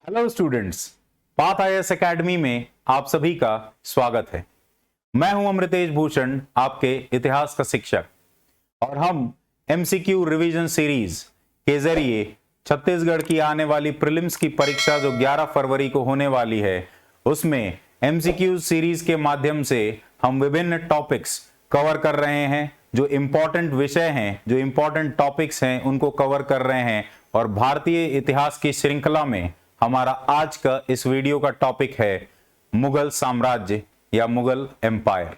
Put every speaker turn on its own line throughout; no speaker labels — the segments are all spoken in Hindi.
Hello students, path IAS academy में आप सभी का स्वागत है। मैं हूं अमृतेश भूषण, आपके इतिहास का शिक्षक, और हम एमसीक्यू रिवीजन सीरीज के जरिए छत्तीसगढ़ की आने वाली प्रीलिम्स की परीक्षा जो 11 फरवरी को होने वाली है, उसमें एमसीक्यू सीरीज के माध्यम से हम विभिन्न टॉपिक्स कवर कर रहे हैं। जो इंपॉर्टेंट विषय हैं, जो इंपॉर्टेंट टॉपिक्स हैं, उनको कवर कर रहे हैं। और भारतीय इतिहास की श्रृंखला में हमारा आज का इस वीडियो का टॉपिक है मुगल साम्राज्य या मुगल एम्पायर।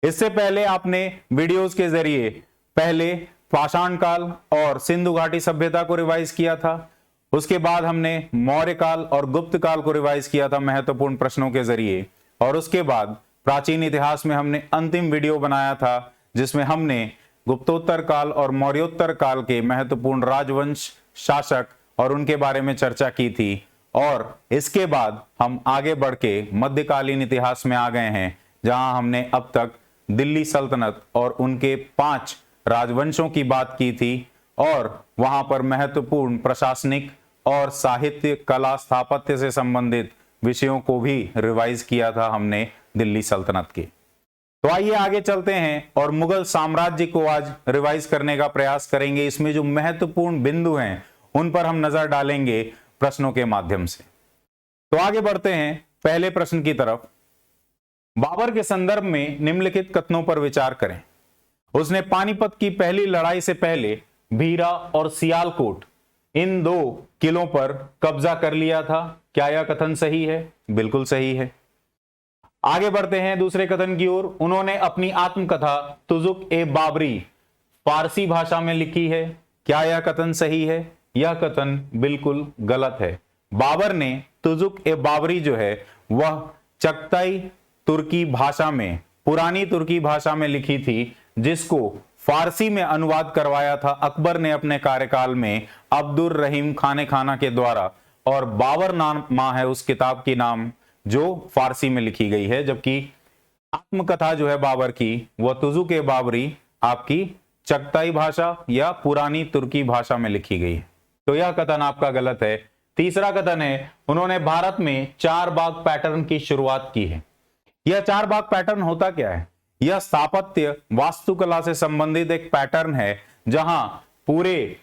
इससे पहले आपने वीडियोस के जरिए पहले पाषाण काल और सिंधु घाटी सभ्यता को रिवाइज किया था। उसके बाद हमने मौर्य काल और गुप्त काल को रिवाइज किया था महत्वपूर्ण प्रश्नों के जरिए। और उसके बाद प्राचीन इतिहास में हमने अंतिम वीडियो बनाया था जिसमें हमने गुप्तोत्तर काल और मौर्योत्तर काल के महत्वपूर्ण राजवंश, शासक और उनके बारे में चर्चा की थी। और इसके बाद हम आगे बढ़ के मध्यकालीन इतिहास में आ गए हैं, जहां हमने अब तक दिल्ली सल्तनत और उनके 5 राजवंशों की बात की थी। और वहां पर महत्वपूर्ण प्रशासनिक और साहित्य, कला, स्थापत्य से संबंधित विषयों को भी रिवाइज किया था हमने दिल्ली सल्तनत के। तो आइए आगे चलते हैं और मुगल साम्राज्य को आज रिवाइज करने का प्रयास करेंगे। इसमें जो महत्वपूर्ण बिंदु हैं उन पर हम नजर डालेंगे प्रश्नों के माध्यम से। तो आगे बढ़ते हैं पहले प्रश्न की तरफ। बाबर के संदर्भ में निम्नलिखित कथनों पर विचार करें। उसने पानीपत की पहली लड़ाई से पहले भीरा और सियालकोट, इन 2 किलों पर कब्जा कर लिया था। क्या यह कथन सही है? बिल्कुल सही है। आगे बढ़ते हैं दूसरे कथन की ओर। उन्होंने अपनी आत्मकथा तुजुक ए बाबरी फारसी भाषा में लिखी है। क्या यह कथन सही है? यह कथन बिल्कुल गलत है। बाबर ने तुजुक ए बाबरी जो है वह चगताई तुर्की भाषा में, पुरानी तुर्की भाषा में लिखी थी, जिसको फारसी में अनुवाद करवाया था अकबर ने अपने कार्यकाल में अब्दुर रहीम खाने खाना के द्वारा। और बाबर नामा है उस किताब की नाम जो फारसी में लिखी गई है, जबकि आत्मकथा जो है बाबर की वह तुजुक ए बाबरी आपकी चगताई भाषा या पुरानी तुर्की भाषा में लिखी गई है। तो यह कथन आपका गलत है। तीसरा कथन है उन्होंने भारत में 4 बाग पैटर्न की शुरुआत की है। यह 4 बाग पैटर्न होता क्या है? यह स्थापत्य वास्तुकला से संबंधित एक पैटर्न है जहां पूरे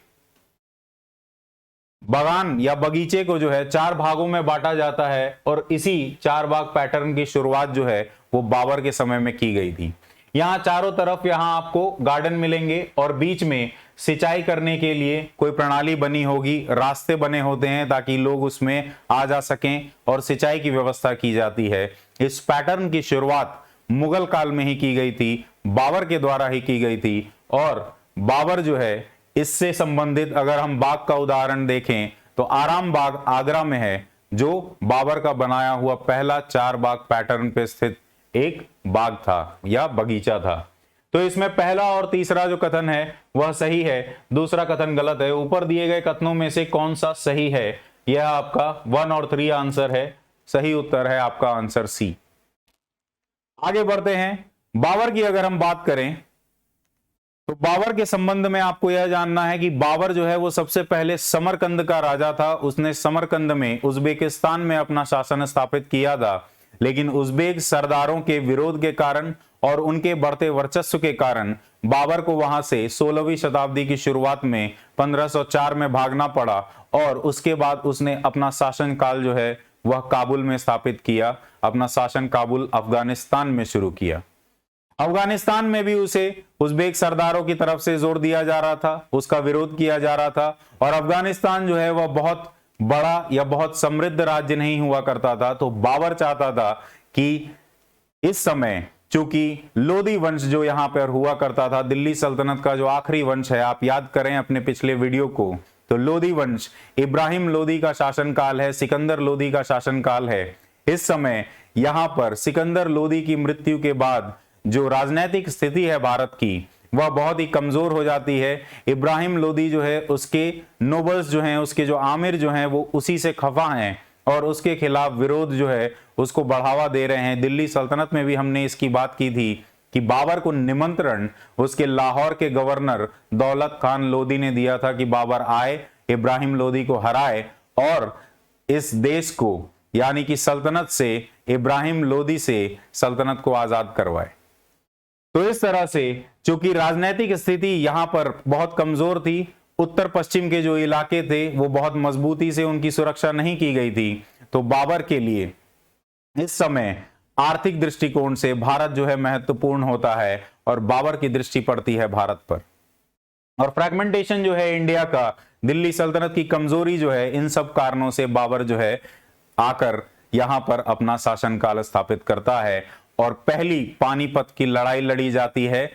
बागान या बगीचे को जो है 4 भागों में बांटा जाता है। और इसी 4 बाग पैटर्न की शुरुआत जो है वो बाबर के समय में की गई थी। यहाँ चारों तरफ यहाँ आपको गार्डन मिलेंगे और बीच में सिंचाई करने के लिए कोई प्रणाली बनी होगी, रास्ते बने होते हैं ताकि लोग उसमें आ जा सकें और सिंचाई की व्यवस्था की जाती है। इस पैटर्न की शुरुआत मुगल काल में ही की गई थी, बाबर के द्वारा ही की गई थी। और बाबर जो है इससे संबंधित अगर हम बाग का उदाहरण देखें तो आराम बाग आगरा में है, जो बाबर का बनाया हुआ पहला 4 बाग पैटर्न पे स्थित एक बाग था या बगीचा था। तो इसमें पहला और तीसरा जो कथन है वह सही है, दूसरा कथन गलत है। ऊपर दिए गए कथनों में से कौन सा सही है? यह आपका 1 और 3 आंसर है। सही उत्तर है आपका आंसर सी। आगे बढ़ते हैं। बाबर की अगर हम बात करें तो बाबर के संबंध में आपको यह जानना है कि बाबर जो है वो सबसे पहले समरकंद का राजा था। उसने समरकंद में, उज्बेकिस्तान में अपना शासन स्थापित किया था। लेकिन उज्बेक सरदारों के विरोध के कारण और उनके बढ़ते वर्चस्व के कारण बाबर को वहां से 16वीं शताब्दी की शुरुआत में 1504 में भागना पड़ा। और उसके बाद उसने अपना शासन काल जो है वह काबुल में स्थापित किया। अपना शासन काबुल अफगानिस्तान में शुरू किया। अफगानिस्तान में भी उसे उज्बेक सरदारों की तरफ से जोर दिया जा रहा था, उसका विरोध किया जा रहा था। और अफगानिस्तान जो है वह बहुत बड़ा या बहुत समृद्ध राज्य नहीं हुआ करता था। तो बाबर चाहता था कि इस समय चूंकि लोदी वंश जो यहां पर हुआ करता था, दिल्ली सल्तनत का जो आखिरी वंश है, आप याद करें अपने पिछले वीडियो को, तो लोदी वंश इब्राहिम लोदी का शासनकाल है, सिकंदर लोदी का शासनकाल है। इस समय यहां पर सिकंदर लोदी की मृत्यु के बाद जो राजनीतिक स्थिति है भारत की वह बहुत ही कमजोर हो जाती है। इब्राहिम लोदी जो है उसके नोबल्स जो हैं, उसके जो आमिर जो हैं वो उसी से खफा हैं और उसके खिलाफ विरोध जो है उसको बढ़ावा दे रहे हैं। दिल्ली सल्तनत में भी हमने इसकी बात की थी कि बाबर को निमंत्रण उसके लाहौर के गवर्नर दौलत खान लोदी ने दिया था कि बाबर आए, इब्राहिम लोदी को हराए और इस देश को यानी कि सल्तनत से, इब्राहिम लोदी से सल्तनत को आजाद करवाए। तो इस तरह से चूंकि राजनीतिक स्थिति यहां पर बहुत कमजोर थी, उत्तर पश्चिम के जो इलाके थे वो बहुत मजबूती से उनकी सुरक्षा नहीं की गई थी, तो बाबर के लिए इस समय आर्थिक दृष्टिकोण से भारत जो है महत्वपूर्ण होता है और बाबर की दृष्टि पड़ती है भारत पर। और फ्रैगमेंटेशन जो है इंडिया का, दिल्ली सल्तनत की कमजोरी जो है, इन सब कारणों से बाबर जो है आकर यहां पर अपना शासनकाल स्थापित करता है और पहली पानीपत की लड़ाई लड़ी जाती है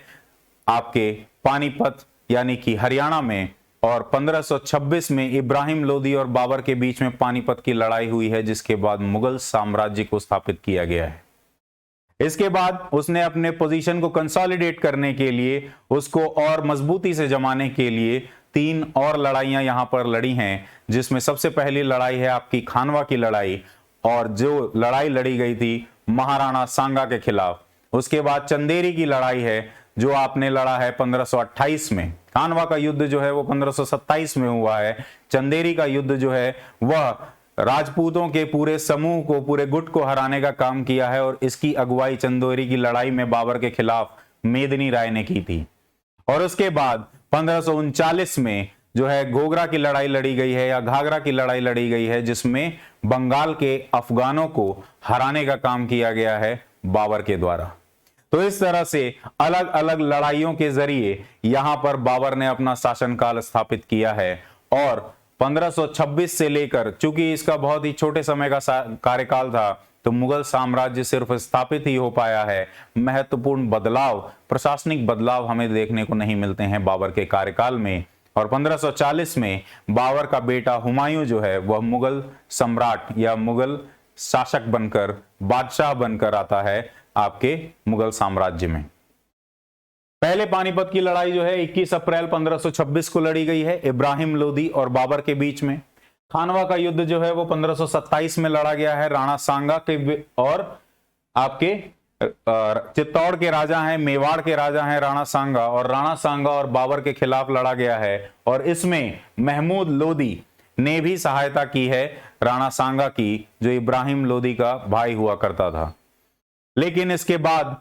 आपके पानीपत यानी कि हरियाणा में, और 1526 में इब्राहिम लोदी और बाबर के बीच में पानीपत की लड़ाई हुई है, जिसके बाद मुगल साम्राज्य को स्थापित किया गया है। इसके बाद उसने अपने पोजीशन को कंसोलिडेट करने के लिए, उसको और मजबूती से जमाने के लिए 3 और लड़ाइयां यहां पर लड़ी हैं, जिसमें सबसे पहली लड़ाई है आपकी खानवा की लड़ाई, और जो लड़ाई लड़ी गई थी महाराणा सांगा के खिलाफ। उसके बाद चंदेरी की लड़ाई है जो आपने लड़ा है 1528 में। खानवा का युद्ध जो है वो 1527 में हुआ है। चंदेरी का युद्ध जो है वह राजपूतों के पूरे समूह को, पूरे गुट को हराने का काम किया है, और इसकी अगुवाई चंदेरी की लड़ाई में बाबर के खिलाफ मेदिनी राय ने की थी। और उसके बाद 1539 में जो है घोगरा की लड़ाई लड़ी गई है या घाघरा की लड़ाई लड़ी गई है, जिसमें बंगाल के अफगानों को हराने का काम किया गया है बाबर के द्वारा। तो इस तरह से अलग अलग लड़ाइयों के जरिए यहां पर बाबर ने अपना शासनकाल स्थापित किया है। और 1526 से लेकर, चूंकि इसका बहुत ही छोटे समय का कार्यकाल था, तो मुगल साम्राज्य सिर्फ स्थापित ही हो पाया है। महत्वपूर्ण बदलाव, प्रशासनिक बदलाव हमें देखने को नहीं मिलते हैं बाबर के कार्यकाल में। और 1540 में बाबर का बेटा हुमायूं जो है वह मुगल सम्राट या मुगल शासक बनकर, बादशाह बनकर आता है आपके मुगल साम्राज्य में। पहले पानीपत की लड़ाई जो है 21 अप्रैल 1526 को लड़ी गई है इब्राहिम लोदी और बाबर के बीच में। खानवा का युद्ध जो है वो 1527 में लड़ा गया है राणा सांगा के और आपके चित्तौड़ के राजा हैं, मेवाड़ के राजा हैं राणा सांगा, और राणा सांगा और बाबर के खिलाफ लड़ा गया है। और इसमें महमूद लोदी ने भी सहायता की है राणा सांगा की, जो इब्राहिम लोदी का भाई हुआ करता था। लेकिन इसके बाद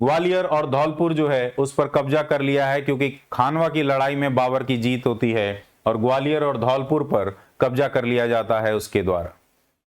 ग्वालियर और धौलपुर जो है उस पर कब्जा कर लिया है, क्योंकि खानवा की लड़ाई में बाबर की जीत होती है और ग्वालियर और धौलपुर पर कब्जा कर लिया जाता है उसके द्वारा।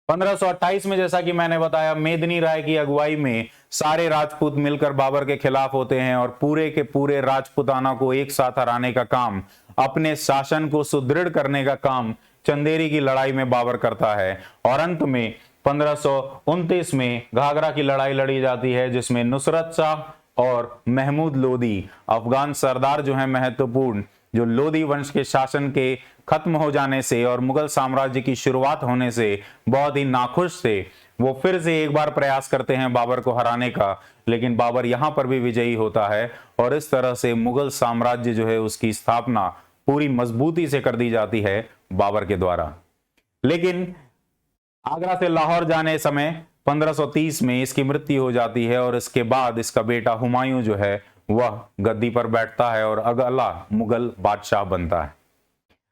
1528 में जैसा कि मैंने बताया, मेदिनी राय की अगुवाई में सारे राजपूत मिलकर बाबर के खिलाफ होते हैं और पूरे के पूरे राजपूताना को एक साथ हराने का काम, अपने शासन को सुदृढ़ करने का काम चंदेरी की लड़ाई में बाबर करता है। और अंत में 1529 में घाघरा की लड़ाई लड़ी जाती है, जिसमें नुसरत शाह और महमूद लोदी, अफगान सरदार जो है महत्वपूर्ण, जो लोदी वंश के शासन के खत्म हो जाने से और मुगल साम्राज्य की शुरुआत होने से बहुत ही नाखुश थे। वो फिर से एक बार प्रयास करते हैं बाबर को हराने का, लेकिन बाबर यहां पर भी विजयी होता है और इस तरह से मुगल साम्राज्य जो है उसकी स्थापना पूरी मजबूती से कर दी जाती है बाबर के द्वारा। लेकिन आगरा से लाहौर जाने समय 1530 में इसकी मृत्यु हो जाती है और इसके बाद इसका बेटा हुमायूं जो है वह गद्दी पर बैठता है और अगला मुगल बादशाह बनता है।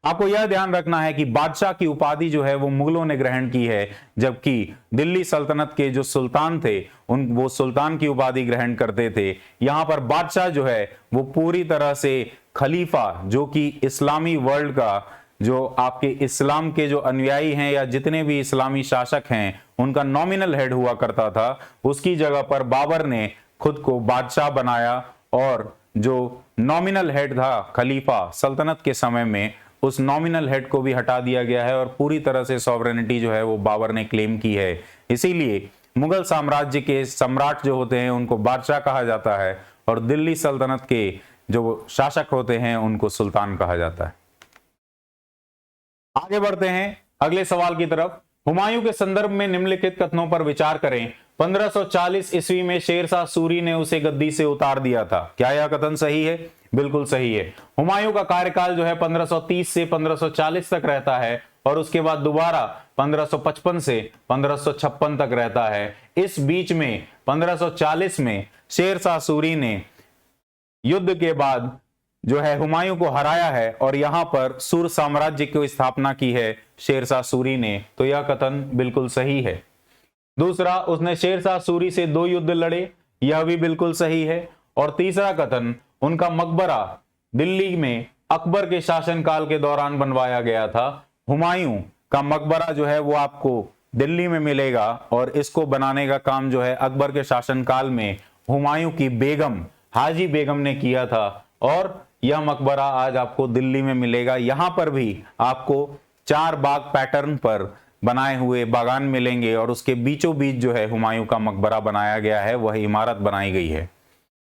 आपको यह ध्यान रखना है कि बादशाह की उपाधि जो है वो मुगलों ने ग्रहण की है, जबकि दिल्ली सल्तनत के जो सुल्तान थे वो सुल्तान की उपाधि ग्रहण करते थे। यहां पर बादशाह जो है वो पूरी तरह से खलीफा, जो कि इस्लामी वर्ल्ड का, जो आपके इस्लाम के जो अनुयायी हैं या जितने भी इस्लामी शासक हैं उनका नॉमिनल हेड हुआ करता था, उसकी जगह पर बाबर ने खुद को बादशाह बनाया और जो नॉमिनल हेड था खलीफा सल्तनत के समय में, उस नॉमिनल हेड को भी हटा दिया गया है और पूरी तरह से सॉवरेनिटी जो है वो बाबर ने क्लेम की है। इसीलिए मुगल साम्राज्य के सम्राट जो होते हैं उनको बादशाह कहा जाता है और दिल्ली सल्तनत के जो शासक होते हैं उनको सुल्तान कहा जाता है। आगे बढ़ते हैं अगले सवाल की तरफ। हुमायूं के संदर्भ में निम्नलिखित कथनों पर विचार करें। 1540 ईस्वी में शेरशाह सूरी ने उसे गद्दी से उतार दिया था। क्या यह कथन सही है? बिल्कुल सही है। हुमायूं का कार्यकाल जो है 1530 से 1540 तक रहता है और उसके बाद दोबारा 1555 से 1556 तक रहता है। इस बीच में 1540 में शेरशाह सूरी ने युद्ध के बाद जो है हुमायूं को हराया है और यहां पर सूर साम्राज्य की स्थापना की है शेरशाह सूरी ने, तो यह कथन बिल्कुल सही है। दूसरा, उसने शेरशाह सूरी से 2 युद्ध लड़े, यह भी बिल्कुल सही है। और तीसरा कथन, उनका मकबरा दिल्ली में अकबर के शासनकाल के दौरान बनवाया गया था। हुमायूं का मकबरा जो है वो आपको दिल्ली में मिलेगा और इसको बनाने का काम जो है अकबर के शासनकाल में हुमायूं की बेगम हाजी बेगम ने किया था और यह मकबरा आज आपको दिल्ली में मिलेगा। यहां पर भी आपको 4 बाग पैटर्न पर बनाए हुए बागान मिलेंगे और उसके बीचों बीच जो है हुमायूं का मकबरा बनाया गया है, वह इमारत बनाई गई है।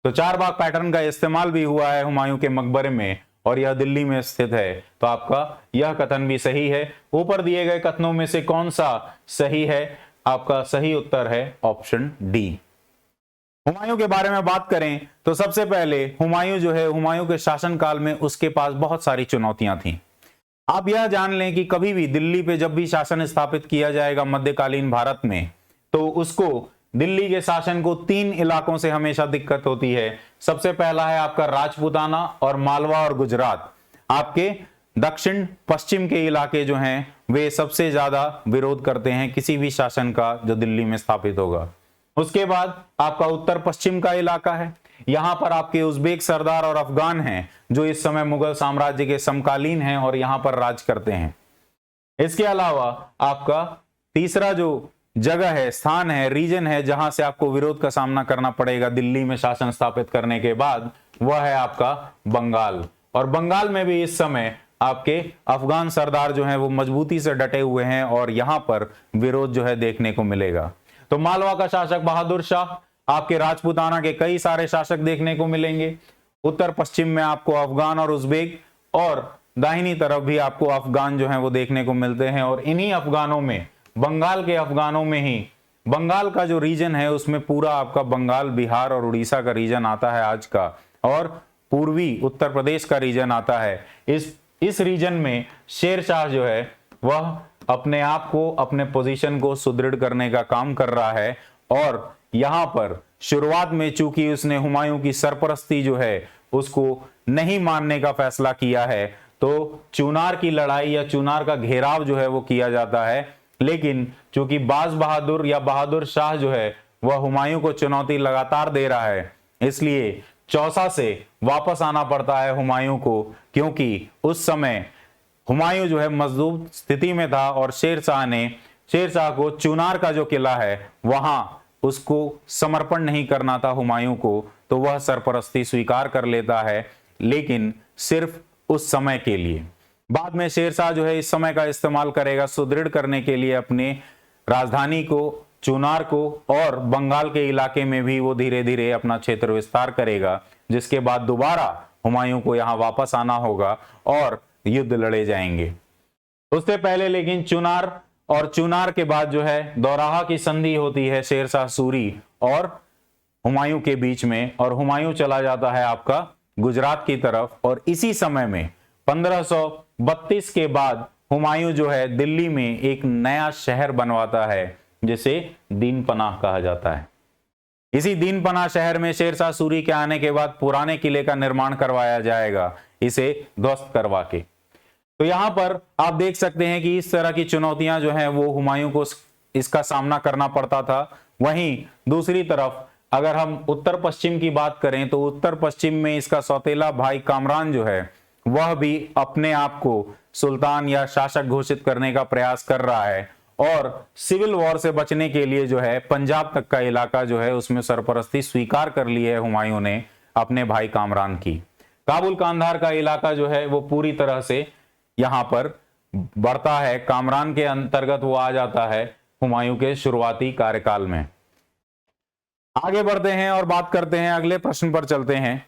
तो 4 बाग पैटर्न का इस्तेमाल भी हुआ है हुमायूं के मकबरे में और यह दिल्ली में स्थित है, तो आपका यह कथन भी सही है। ऊपर दिए गए कथनों में से कौन सा सही है? आपका सही उत्तर है ऑप्शन डी। हुमायूं के बारे में बात करें तो सबसे पहले हुमायूं जो है, हुमायूं के शासनकाल में उसके पास बहुत सारी चुनौतियां थीं। आप यह जान लें कि कभी भी दिल्ली पे जब भी शासन स्थापित किया जाएगा मध्यकालीन भारत में, तो उसको दिल्ली के शासन को 3 इलाकों से हमेशा दिक्कत होती है। सबसे पहला है आपका राजपूताना और मालवा और गुजरात। आपके दक्षिण पश्चिम के इलाके जो हैं वे सबसे ज्यादा विरोध करते हैं किसी भी शासन का जो दिल्ली में स्थापित होगा। उसके बाद आपका उत्तर पश्चिम का इलाका है, यहां पर आपके उज़्बेक सरदार और अफगान हैं जो इस समय मुगल साम्राज्य के समकालीन हैं और यहां पर राज करते हैं। इसके अलावा आपका तीसरा जो जगह है, स्थान है, रीजन है जहां से आपको विरोध का सामना करना पड़ेगा दिल्ली में शासन स्थापित करने के बाद, वह है आपका बंगाल। और बंगाल में भी इस समय आपके अफगान सरदार जो हैं वो मजबूती से डटे हुए हैं और यहां पर विरोध जो है देखने को मिलेगा। तो मालवा का शासक बहादुर शाह, आपके राजपूताना के कई सारे शासक देखने को मिलेंगे। उत्तर पश्चिम में आपको अफगान और उज़्बेक और दाहिनी तरफ भी आपको अफगान जो हैं वो देखने को मिलते हैं। और इन्हीं अफगानों में, बंगाल के अफगानों में ही, बंगाल का जो रीजन है उसमें पूरा आपका बंगाल, बिहार और उड़ीसा का रीजन आता है आज का, और पूर्वी उत्तर प्रदेश का रीजन आता है। इस रीजन में शेरशाह जो है वह अपने आप को, अपने पोजीशन को सुदृढ़ करने का काम कर रहा है। और यहां पर शुरुआत में चूंकि उसने हुमायूं की सरपरस्ती जो है उसको नहीं मानने का फैसला किया है, तो चुनार की लड़ाई या चुनार का घेराव जो है वो किया जाता है। लेकिन चूंकि बाज बहादुर या बहादुर शाह जो है वह हुमायूं को चुनौती लगातार दे रहा है, इसलिए चौसा से वापस आना पड़ता है हुमायूं को, क्योंकि उस समय हुमायूं जो है मजबूत स्थिति में था और शेरशाह को चुनार का जो किला है वहां उसको समर्पण नहीं करना था हुमायूं को, तो वह सरपरस्ती स्वीकार कर लेता है, लेकिन सिर्फ उस समय के लिए। बाद में शेरशाह जो है इस समय का इस्तेमाल करेगा सुदृढ़ करने के लिए अपने राजधानी को, चुनार को, और बंगाल के इलाके में भी वो धीरे धीरे अपना क्षेत्र विस्तार करेगा, जिसके बाद दोबारा हुमायूं को यहां वापस आना होगा और युद्ध लड़े जाएंगे। उससे पहले लेकिन चुनार और चुनार के बाद जो है दोराहा की संधि होती है शेरशाह सूरी और हुमायूं के बीच में, और हुमायूं चला जाता है आपका गुजरात की तरफ। और इसी समय में 1532 के बाद हुमायूं जो है दिल्ली में एक नया शहर बनवाता है जिसे दीनपनाह कहा जाता है। इसी दीनपनाह शहर में शेरशाह सूरी के आने के बाद पुराने किले का निर्माण करवाया जाएगा, इसे ध्वस्त करवा के। तो यहां पर आप देख सकते हैं कि इस तरह की चुनौतियां जो हैं वो हुमायूं को इसका सामना करना पड़ता था। वहीं दूसरी तरफ अगर हम उत्तर पश्चिम की बात करें तो उत्तर पश्चिम में इसका सौतेला भाई कामरान जो है वह भी अपने आप को सुल्तान या शासक घोषित करने का प्रयास कर रहा है, और सिविल वॉर से बचने के लिए जो है पंजाब तक का इलाका जो है उसमें सरपरस्ती स्वीकार कर ली है हुमायूं ने अपने भाई कामरान की। काबुल कांधार का इलाका जो है वो पूरी तरह से यहां पर बढ़ता है, कामरान के अंतर्गत वो आ जाता है हुमायूं के शुरुआती कार्यकाल में। आगे बढ़ते हैं और बात करते हैं, अगले प्रश्न पर चलते हैं।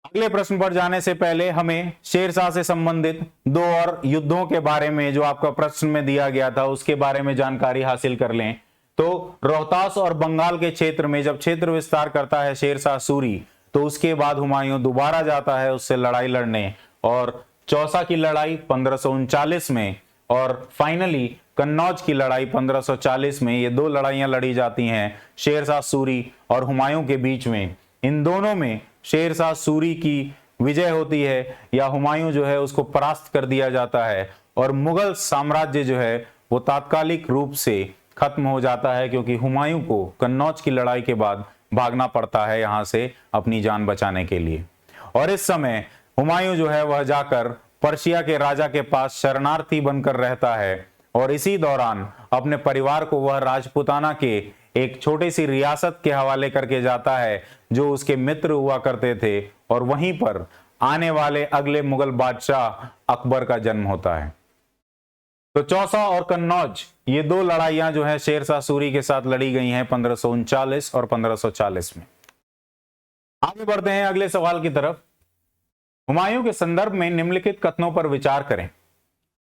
अगले प्रश्न पर जाने से पहले हमें शेरशाह से संबंधित 2 और युद्धों के बारे में जो आपका प्रश्न में दिया गया था उसके बारे में जानकारी हासिल कर लें। तो रोहतास और बंगाल के क्षेत्र में जब क्षेत्र विस्तार करता है शेरशाह सूरी, तो उसके बाद हुमायूं दोबारा जाता है उससे लड़ाई लड़ने, और चौसा की लड़ाई 1539 में और फाइनली कन्नौज की लड़ाई 1540 में, ये 2 लड़ाइयां लड़ी जाती हैं शेरशाह सूरी और हुमायूं के बीच में। इन दोनों में शेरशाह सूरी की विजय होती है या हुमायूं जो है उसको परास्त कर दिया जाता है और मुगल साम्राज्य जो है वो तात्कालिक रूप से खत्म हो जाता है, क्योंकि हुमायूं को कन्नौज की लड़ाई के बाद भागना पड़ता है यहां से अपनी जान बचाने के लिए। और इस समय हुमायूं जो है वह जाकर पर्शिया के राजा के पास शरणार्थी बनकर रहता है और इसी दौरान अपने परिवार को वह राजपूताना के एक छोटी सी रियासत के हवाले करके जाता है जो उसके मित्र हुआ करते थे, और वहीं पर आने वाले अगले मुगल बादशाह अकबर का जन्म होता है। तो चौसा और कन्नौज ये दो लड़ाइयां जो है शेरशाह सूरी के साथ लड़ी गई हैं 1539 और 1540 में। आगे बढ़ते हैं अगले सवाल की तरफ। हुमायूं के संदर्भ में निम्नलिखित कथनों पर विचार करें।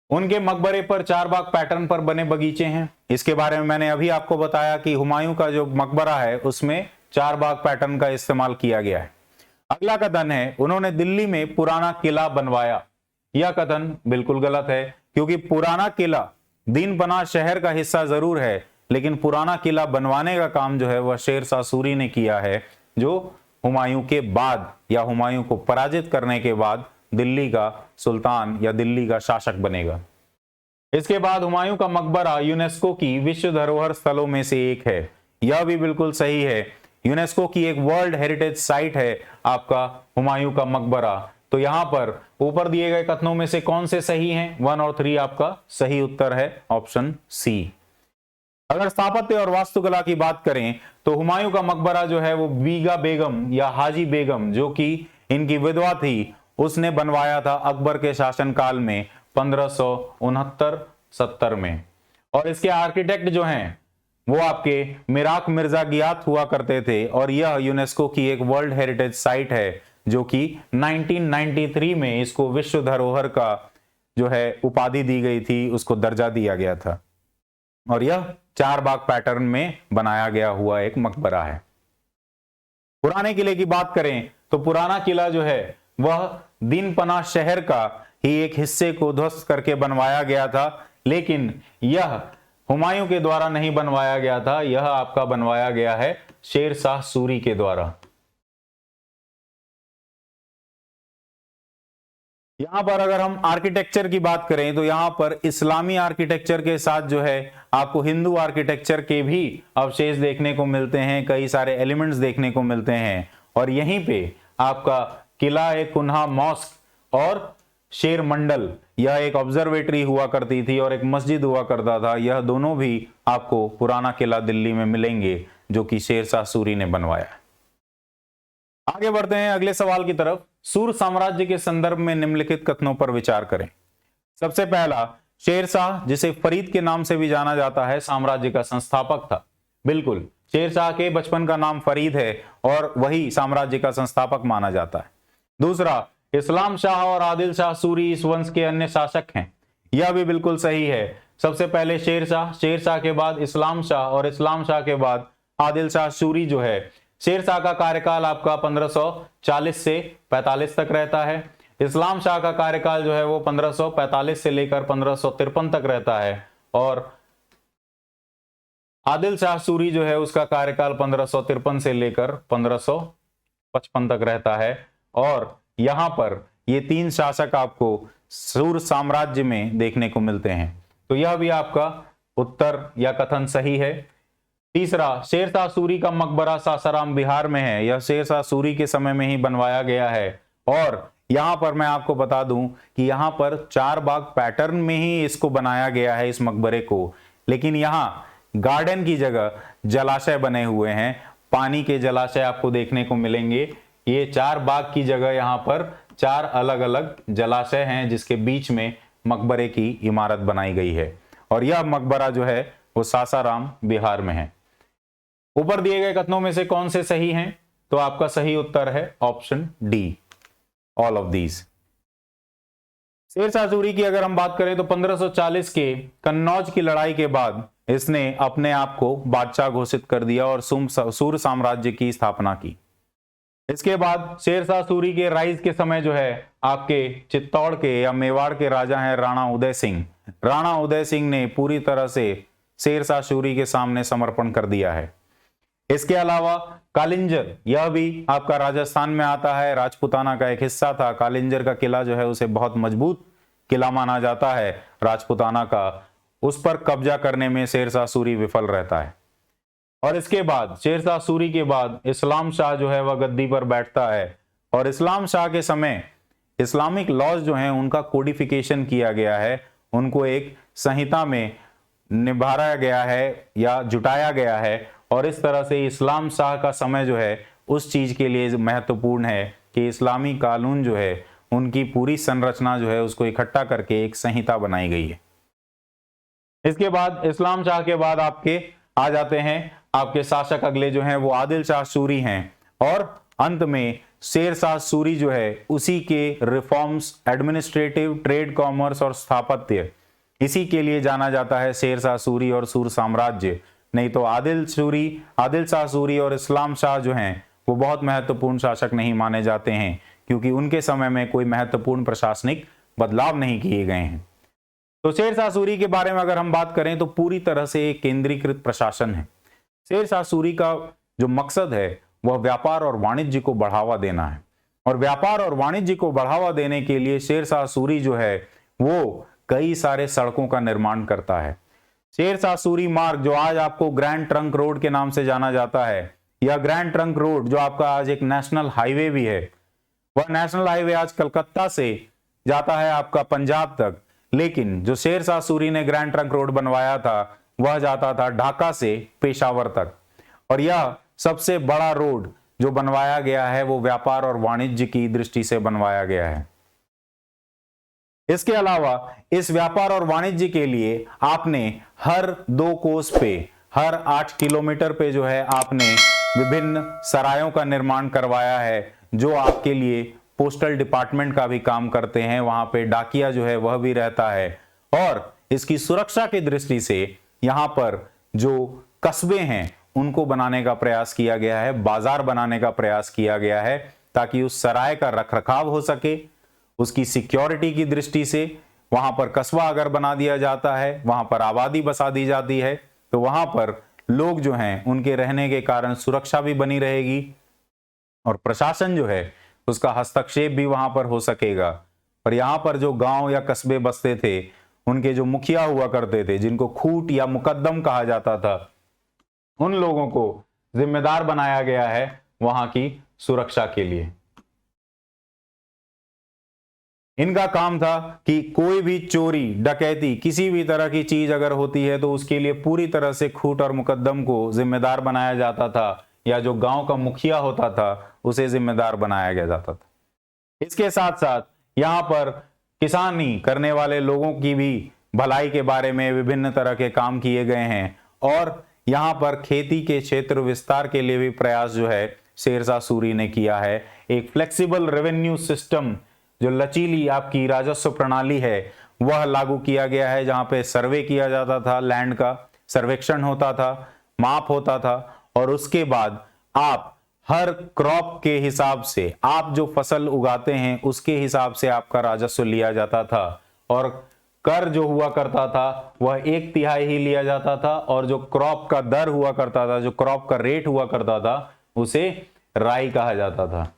उनके मकबरे पर चार बाग पैटर्न पर बने बगीचे हैं। इसके बारे में मैंने अभी आपको बताया कि हुमायूं का जो मकबरा है उसमें चार बाग पैटर्न का इस्तेमाल किया गया है। अगला कथन है उन्होंने दिल्ली में पुराना किला बनवाया। यह कथन बिल्कुल गलत है, क्योंकि पुराना किला दीनपनाह शहर का हिस्सा जरूर है, लेकिन पुराना किला बनवाने का काम जो है वह शेरशाह सूरी ने किया है, जो हुमायूं के बाद या हुमायूं को पराजित करने के बाद दिल्ली का सुल्तान या दिल्ली का शासक बनेगा। इसके बाद हुमायूं का मकबरा यूनेस्को की विश्व धरोहर स्थलों में से एक है। यह भी बिल्कुल सही है, यूनेस्को की एक वर्ल्ड हेरिटेज साइट है आपका हुमायूं का मकबरा। तो यहां पर ऊपर दिए गए कथनों में से कौन से सही हैं? 1 और 3 आपका सही उत्तर है ऑप्शन सी। अगर स्थापत्य और वास्तुकला की बात करें तो हुमायूं का मकबरा जो है वो बीगा बेगम या हाजी बेगम, जो कि इनकी विधवा थी, उसने बनवाया था अकबर के शासनकाल में 1569-70 में। और इसके आर्किटेक्ट जो हैं वो आपके मिराक मिर्जा गियात हुआ करते थे, और यह यूनेस्को की एक वर्ल्ड हेरिटेज साइट है जो कि 1993 में इसको विश्व धरोहर का जो है उपाधि दी गई थी, उसको दर्जा दिया गया था। और यह चार बाग पैटर्न में बनाया गया हुआ एक मकबरा है। पुराने किले की बात करें तो पुराना किला जो है वह दीनपनाह शहर का ही एक हिस्से को ध्वस्त करके बनवाया गया था, लेकिन यह हुमायूं के द्वारा नहीं बनवाया गया था, यह आपका बनवाया गया है शेरशाह सूरी के द्वारा। यहां पर अगर हम आर्किटेक्चर की बात करें तो यहां पर इस्लामी आर्किटेक्चर के साथ जो है आपको हिंदू आर्किटेक्चर के भी अवशेष देखने को मिलते हैं, कई सारे एलिमेंट्स देखने को मिलते हैं। और यहीं पे आपका किला ए कुन्हा मॉस्क और शेर मंडल, यह एक ऑब्जर्वेटरी हुआ करती थी और एक मस्जिद हुआ करता था, यह दोनों भी आपको पुराना किला दिल्ली में मिलेंगे जो कि शेरशाह सूरी ने बनवाया। आगे बढ़ते हैं अगले सवाल की तरफ। सूर साम्राज्य के संदर्भ में निम्नलिखित कथनों पर विचार करें। सबसे पहला, शेरशाह जिसे फरीद के नाम से भी जाना जाता है साम्राज्य का संस्थापक था। बिल्कुल, शेरशाह के बचपन का नाम फरीद है और वही साम्राज्य का संस्थापक माना जाता है। दूसरा, इस्लाम शाह और आदिल शाह सूरी इस वंश के अन्य शासक हैं। यह भी बिल्कुल सही है। सबसे पहले शेरशाह, शेरशाह के बाद इस्लाम शाह और इस्लाम शाह के बाद आदिल शाह सूरी जो है। शेरशाह का कार्यकाल आपका 1540 से 45 तक रहता है। इस्लाम शाह का कार्यकाल जो है वो 1545 से लेकर 1553 तक रहता है, और आदिल शाह सूरी जो है उसका कार्यकाल 1553 से लेकर 1555 तक रहता है। और यहां पर ये तीन शासक आपको सूर साम्राज्य में देखने को मिलते हैं। तो यह भी आपका उत्तर या कथन सही है। तीसरा, शेरशाह सूरी का मकबरा सासाराम बिहार में है। यह शेरशाह सूरी के समय में ही बनवाया गया है, और यहां पर मैं आपको बता दूं कि यहां पर चार बाग पैटर्न में ही इसको बनाया गया है इस मकबरे को, लेकिन यहां गार्डन की जगह जलाशय बने हुए हैं, पानी के जलाशय आपको देखने को मिलेंगे। ये चार बाग की जगह यहां पर चार अलग अलग जलाशय हैं जिसके बीच में मकबरे की इमारत बनाई गई है, और यह मकबरा जो है वो सासाराम बिहार में है। ऊपर दिए गए कथनों में से कौन से सही हैं? तो आपका सही उत्तर है option D, all of these. Sher Shah Suri की अगर हम बात करें तो 1540 के कन्नौज की लड़ाई के बाद इसने अपने आप को बादशाह घोषित कर दिया और सूर साम्राज्य की स्थापना की। इसके बाद शेरशाह सूरी के राइज के समय जो है आपके चित्तौड़ के या मेवाड़ के राजा हैं राणा उदय सिंह। राणा उदय सिंह ने पूरी तरह से शेरशाह सूरी के सामने समर्पण कर दिया है। इसके अलावा कालिंजर, यह भी आपका राजस्थान में आता है, राजपूताना का एक हिस्सा था। कालिंजर का किला जो है उसे बहुत मजबूत किला माना जाता है राजपूताना का, उस पर कब्जा करने में शेरशाह सूरी विफल रहता है। और इसके बाद शेरशाह सूरी के बाद इस्लाम शाह जो है वह गद्दी पर बैठता है, और इस्लाम शाह के समय इस्लामिक लॉज जो हैं उनका कोडिफिकेशन किया गया है, उनको एक संहिता में निभाया गया है या जुटाया गया है। और इस तरह से इस्लाम शाह का समय जो है उस चीज के लिए महत्वपूर्ण है कि इस्लामी कानून जो है उनकी पूरी संरचना जो है उसको इकट्ठा करके एक संहिता बनाई गई है। इसके बाद इस्लाम शाह के बाद आपके आ जाते हैं आपके शासक अगले जो हैं वो आदिल शाह सूरी हैं, और अंत में शेरशाह सूरी जो है उसी के रिफॉर्म्स, एडमिनिस्ट्रेटिव, ट्रेड, कॉमर्स और स्थापत्य, इसी के लिए जाना जाता है शेरशाह सूरी और सूर साम्राज्य। नहीं तो आदिल शाह सूरी और इस्लाम शाह जो हैं वो बहुत महत्वपूर्ण शासक नहीं माने जाते हैं, क्योंकि उनके समय में कोई महत्वपूर्ण प्रशासनिक बदलाव नहीं किए गए हैं। तो शेरशाह सूरी के बारे में अगर हम बात करें तो पूरी तरह से एक केंद्रीकृत प्रशासन है। शेरशाह सूरी का जो मकसद है वह व्यापार और वाणिज्य को बढ़ावा देना है, और व्यापार और वाणिज्य को बढ़ावा देने के लिए शेरशाह सूरी जो है वो कई सारे सड़कों का निर्माण करता है। शेरशाह सूरी मार्ग जो आज आपको ग्रैंड ट्रंक रोड के नाम से जाना जाता है, यह ग्रैंड ट्रंक रोड जो आपका आज एक नेशनल हाईवे भी है, वह नेशनल हाईवे आज कलकत्ता से जाता है आपका पंजाब तक, लेकिन जो शेरशाह सूरी ने ग्रैंड ट्रंक रोड बनवाया था वह जाता था ढाका से पेशावर तक। और यह सबसे बड़ा रोड जो बनवाया गया है वो व्यापार और वाणिज्य की दृष्टि से बनवाया गया है। इसके अलावा इस व्यापार और वाणिज्य के लिए आपने हर 2 कोस पे, हर 8 किलोमीटर पे जो है आपने विभिन्न सरायों का निर्माण करवाया है, जो आपके लिए पोस्टल डिपार्टमेंट का भी काम करते हैं। वहां पे डाकिया जो है वह भी रहता है, और इसकी सुरक्षा की दृष्टि से यहाँ पर जो कस्बे हैं उनको बनाने का प्रयास किया गया है, बाजार बनाने का प्रयास किया गया है, ताकि उस सराय का रखरखाव हो सके। उसकी सिक्योरिटी की दृष्टि से वहां पर कस्बा अगर बना दिया जाता है, वहां पर आबादी बसा दी जाती है, तो वहां पर लोग जो हैं उनके रहने के कारण सुरक्षा भी बनी रहेगी, और प्रशासन जो है उसका हस्तक्षेप भी वहां पर हो सकेगा। पर यहाँ पर जो गांव या कस्बे बसते थे, उनके जो मुखिया हुआ करते थे, जिनको खूट या मुकद्दम कहा जाता था, उन लोगों को जिम्मेदार बनाया गया है वहां की सुरक्षा के लिए। इनका काम था कि कोई भी चोरी, डकैती, किसी भी तरह की चीज अगर होती है तो उसके लिए पूरी तरह से खूट और मुकद्दम को जिम्मेदार बनाया जाता था, या जो गांव का मुखिया होता था उसे जिम्मेदार बनाया गया जाता था। इसके साथ साथ यहाँ पर किसानी करने वाले लोगों की भी भलाई के बारे में विभिन्न तरह के काम किए गए हैं, और यहाँ पर खेती के क्षेत्र विस्तार के लिए भी प्रयास जो है शेरशाह सूरी ने किया है। एक फ्लेक्सिबल रेवेन्यू सिस्टम, जो लचीली आपकी राजस्व प्रणाली है, वह लागू किया गया है, जहां पे सर्वे किया जाता था, लैंड का सर्वेक्षण होता था, माप होता था, और उसके बाद आप हर क्रॉप के हिसाब से, आप जो फसल उगाते हैं उसके हिसाब से आपका राजस्व लिया जाता था, और कर जो हुआ करता था वह 1/3 ही लिया जाता था, और जो क्रॉप का दर हुआ करता था, जो क्रॉप का रेट हुआ करता था, उसे राई कहा जाता था।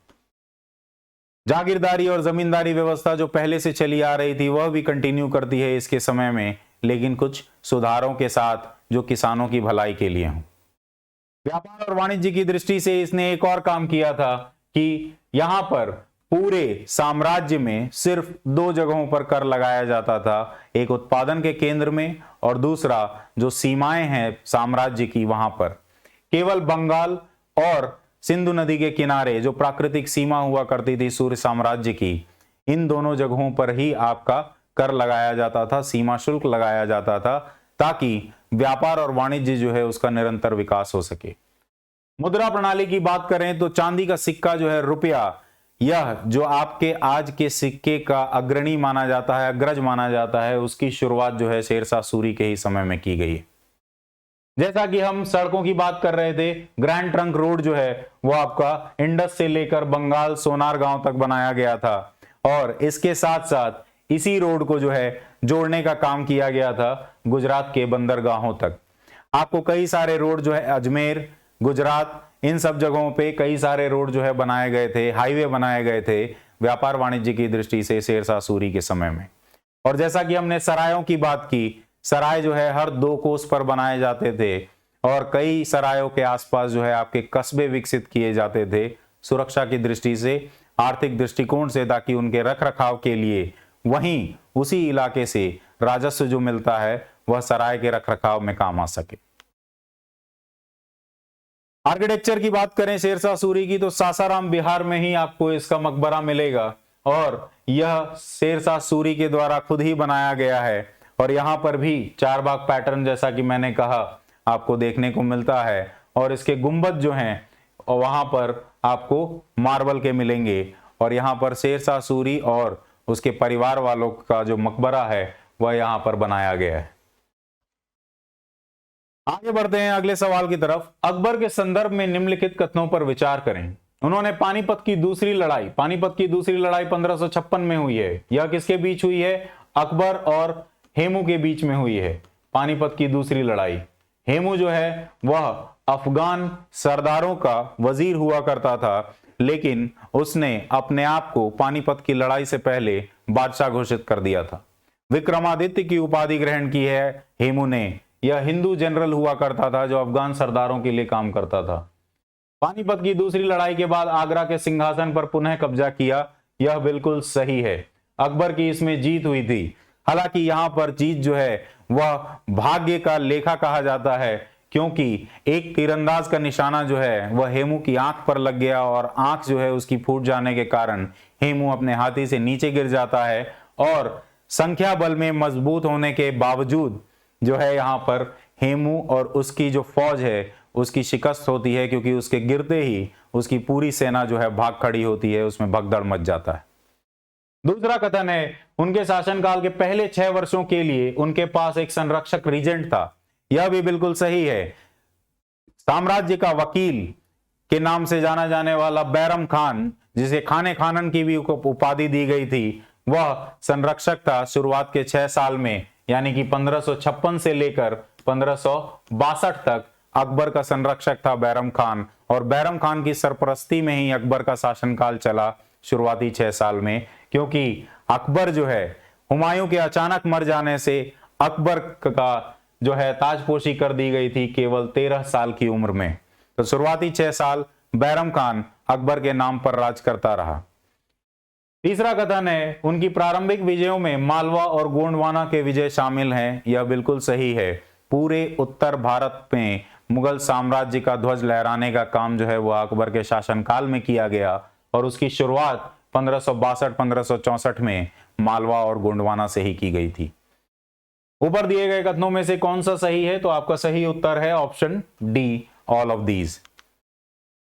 जागीरदारी और जमींदारी व्यवस्था जो पहले से चली आ रही थी वह भी कंटिन्यू करती है इसके समय में, लेकिन कुछ सुधारों के साथ जो किसानों की भलाई के लिए हों। व्यापार और वाणिज्य की दृष्टि से इसने एक और काम किया था कि यहां पर पूरे साम्राज्य में सिर्फ 2 जगहों पर कर लगाया जाता था, एक उत्पादन के केंद्र में, और दूसरा जो सीमाएं हैं साम्राज्य की, वहां पर केवल बंगाल और सिंधु नदी के किनारे जो प्राकृतिक सीमा हुआ करती थी सूर्य साम्राज्य की, इन दोनों जगहों पर ही आपका कर लगाया जाता था, सीमा शुल्क लगाया जाता था, ताकि व्यापार और वाणिज्य जो है उसका निरंतर विकास हो सके। मुद्रा प्रणाली की बात करें तो चांदी का सिक्का जो है, रुपया, यह जो आपके आज के सिक्के का अग्रणी माना जाता है, अग्रज माना जाता है, उसकी शुरुआत जो है शेरशाह सूरी के ही समय में की गई है। जैसा कि हम सड़कों की बात कर रहे थे, ग्रैंड ट्रंक रोड जो है वो आपका इंडस से लेकर बंगाल सोनार गांव तक बनाया गया था, और इसके साथ साथ इसी रोड को जो है जोड़ने का काम किया गया था गुजरात के बंदरगाहों तक। आपको कई सारे रोड जो है अजमेर, गुजरात, इन सब जगहों पे कई सारे रोड जो है बनाए गए थे, हाईवे बनाए गए थे व्यापार वाणिज्य की दृष्टि से शेरशाह सूरी के समय में। और जैसा कि हमने सरायों की बात की, सराय जो है हर 2 कोस पर बनाए जाते थे और कई सरायों के आसपास जो है आपके कस्बे विकसित किए जाते थे सुरक्षा की दृष्टि से, आर्थिक दृष्टिकोण से, ताकि उनके रखरखाव के लिए वहीं उसी इलाके से राजस्व जो मिलता है वह सराय के रखरखाव में काम आ सके। आर्किटेक्चर की बात करें शेरशाह सूरी की, तो सासाराम बिहार में ही आपको इसका मकबरा मिलेगा और यह शेरशाह सूरी के द्वारा खुद ही बनाया गया है। और यहां पर भी 4 बाग पैटर्न जैसा कि मैंने कहा आपको देखने को मिलता है और इसके गुंबद जो हैं वहां पर आपको मार्बल के मिलेंगे। और यहां पर शेरशाह सूरी और उसके परिवार वालों का जो मकबरा है वह यहां पर बनाया गया है। आगे बढ़ते हैं अगले सवाल की तरफ। अकबर के संदर्भ में निम्नलिखित कथनों पर विचार करें। उन्होंने पानीपत की दूसरी लड़ाई 1556 में हुई है। यह किसके बीच हुई है? अकबर और हेमू के बीच में हुई है पानीपत की दूसरी लड़ाई। हेमू जो है वह अफगान सरदारों का वजीर हुआ करता था, लेकिन उसने अपने आप को पानीपत की लड़ाई से पहले बादशाह घोषित कर दिया था। विक्रमादित्य की उपाधि ग्रहण की है हेमू ने। यह हिंदू जनरल हुआ करता था जो अफगान सरदारों के लिए काम करता था। पानीपत की दूसरी लड़ाई के बाद आगरा के सिंहासन पर पुनः कब्जा किया, यह बिल्कुल सही है। अकबर की इसमें जीत हुई थी। हालांकि यहां पर जीत जो है वह भाग्य का लेखा कहा जाता है, क्योंकि एक तीरंदाज का निशाना जो है वह हेमू की आंख पर लग गया और आंख जो है उसकी फूट जाने के कारण हेमू अपने हाथी से नीचे गिर जाता है। और संख्या बल में मजबूत होने के बावजूद जो है यहाँ पर हेमू और उसकी जो फौज है उसकी शिकस्त होती है, क्योंकि उसके गिरते ही उसकी पूरी सेना जो है भाग खड़ी होती है, उसमें भगदड़ मच जाता है। दूसरा कथन है उनके शासनकाल के पहले 6 वर्षों के लिए उनके पास एक संरक्षक रीजेंट था। यह भी बिल्कुल सही है। साम्राज्य का वकील के नाम से जाना जाने वाला बैरम खान, जिसे खाने खानन की भी उपाधि दी गई थी, वह संरक्षक था शुरुआत के 6 साल में, यानी कि 1556 से लेकर 1562 तक अकबर का संरक्षक था बैरम खान। और बैरम खान की सरपरस्ती में ही अकबर का शासनकाल चला शुरुआती 6 साल में, क्योंकि अकबर जो है हुमायूं के अचानक मर जाने से अकबर का जो है ताजपोशी कर दी गई थी केवल 13 साल की उम्र में। तो शुरुआती 6 साल बैरम खान अकबर के नाम पर राज करता रहा। तीसरा कथन है उनकी प्रारंभिक विजयों में मालवा और गोंडवाना के विजय शामिल हैं। यह बिल्कुल सही है। पूरे उत्तर भारत में मुगल साम्राज्य का ध्वज लहराने का काम जो है वह अकबर के शासनकाल में किया गया और उसकी शुरुआत 1562-1564 में मालवा और गोंडवाना से ही की गई थी। ऊपर दिए गए कथनों में से कौन सा सही है? तो आपका सही उत्तर है option D, all of these.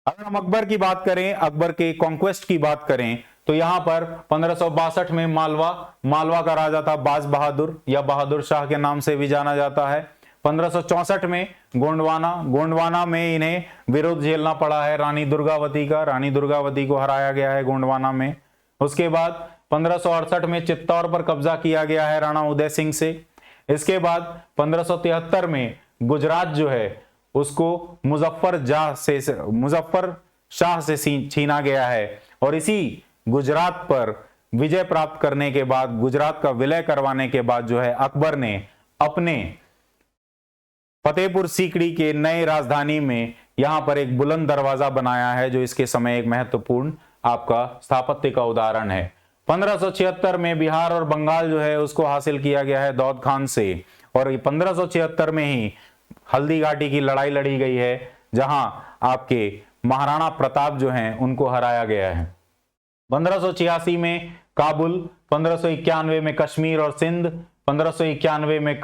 अगर हम अकबर की बात करें, अकबर के कॉन्क्वेस्ट की बात करें, तो यहां पर 1562 में मालवा का राजा था बाज बहादुर या बहादुर शाह के नाम से भी जाना जाता है। 1564 में गोंडवाना में इन्हें विरोध झेलना पड़ा है रानी दुर्गावती का। रानी दुर्गावती को हराया गया है गोंडवाना में। उसके बाद 1568 में चित्तौड़ पर कब्जा किया गया है राणा उदय सिंह से। इसके बाद 1573 में गुजरात जो है उसको मुजफ्फर शाह से छीना गया है और इसी गुजरात पर विजय प्राप्त करने के बाद, गुजरात का विलय करवाने के बाद जो है अकबर ने अपने फतेहपुर सीकरी के नए राजधानी में यहां पर एक बुलंद दरवाजा बनाया है, जो इसके समय एक महत्वपूर्ण आपका स्थापत्य का उदाहरण है। 1576 में बिहार और बंगाल जो है उसको हासिल किया गया है दौद खान से और 1576 में ही हल्दी घाटी की लड़ाई लड़ी गई है, जहां आपके महाराणा प्रताप जो हैं उनको हराया गया है। 1586 में काबुल, 1591 में कश्मीर और सिंध, 1591 में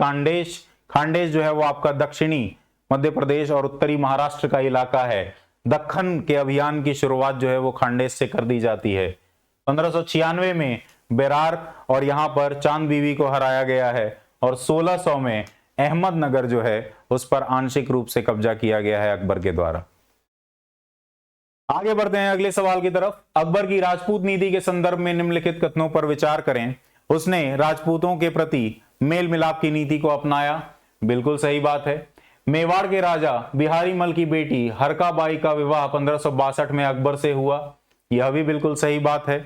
खांडेश जो है वो आपका दक्षिणी मध्य प्रदेश और उत्तरी महाराष्ट्र का इलाका है। दक्खन के अभियान की शुरुआत जो है वो खांडेश से कर दी जाती है। 1596 में बेरार और यहां पर चांद बीवी को हराया गया है और 1600 में अहमदनगर जो है उस पर आंशिक रूप से कब्जा किया गया है अकबर के द्वारा। आगे बढ़ते हैं अगले सवाल की तरफ। अकबर की राजपूत नीति के संदर्भ में निम्नलिखित कथनों पर विचार करें। उसने राजपूतों के प्रति मेल मिलाप की नीति को अपनाया, बिल्कुल सही बात है। मेवाड़ के राजा बिहारी मल की बेटी हरका बाई का विवाह 1562 में अकबर से हुआ, यह भी बिल्कुल सही बात है।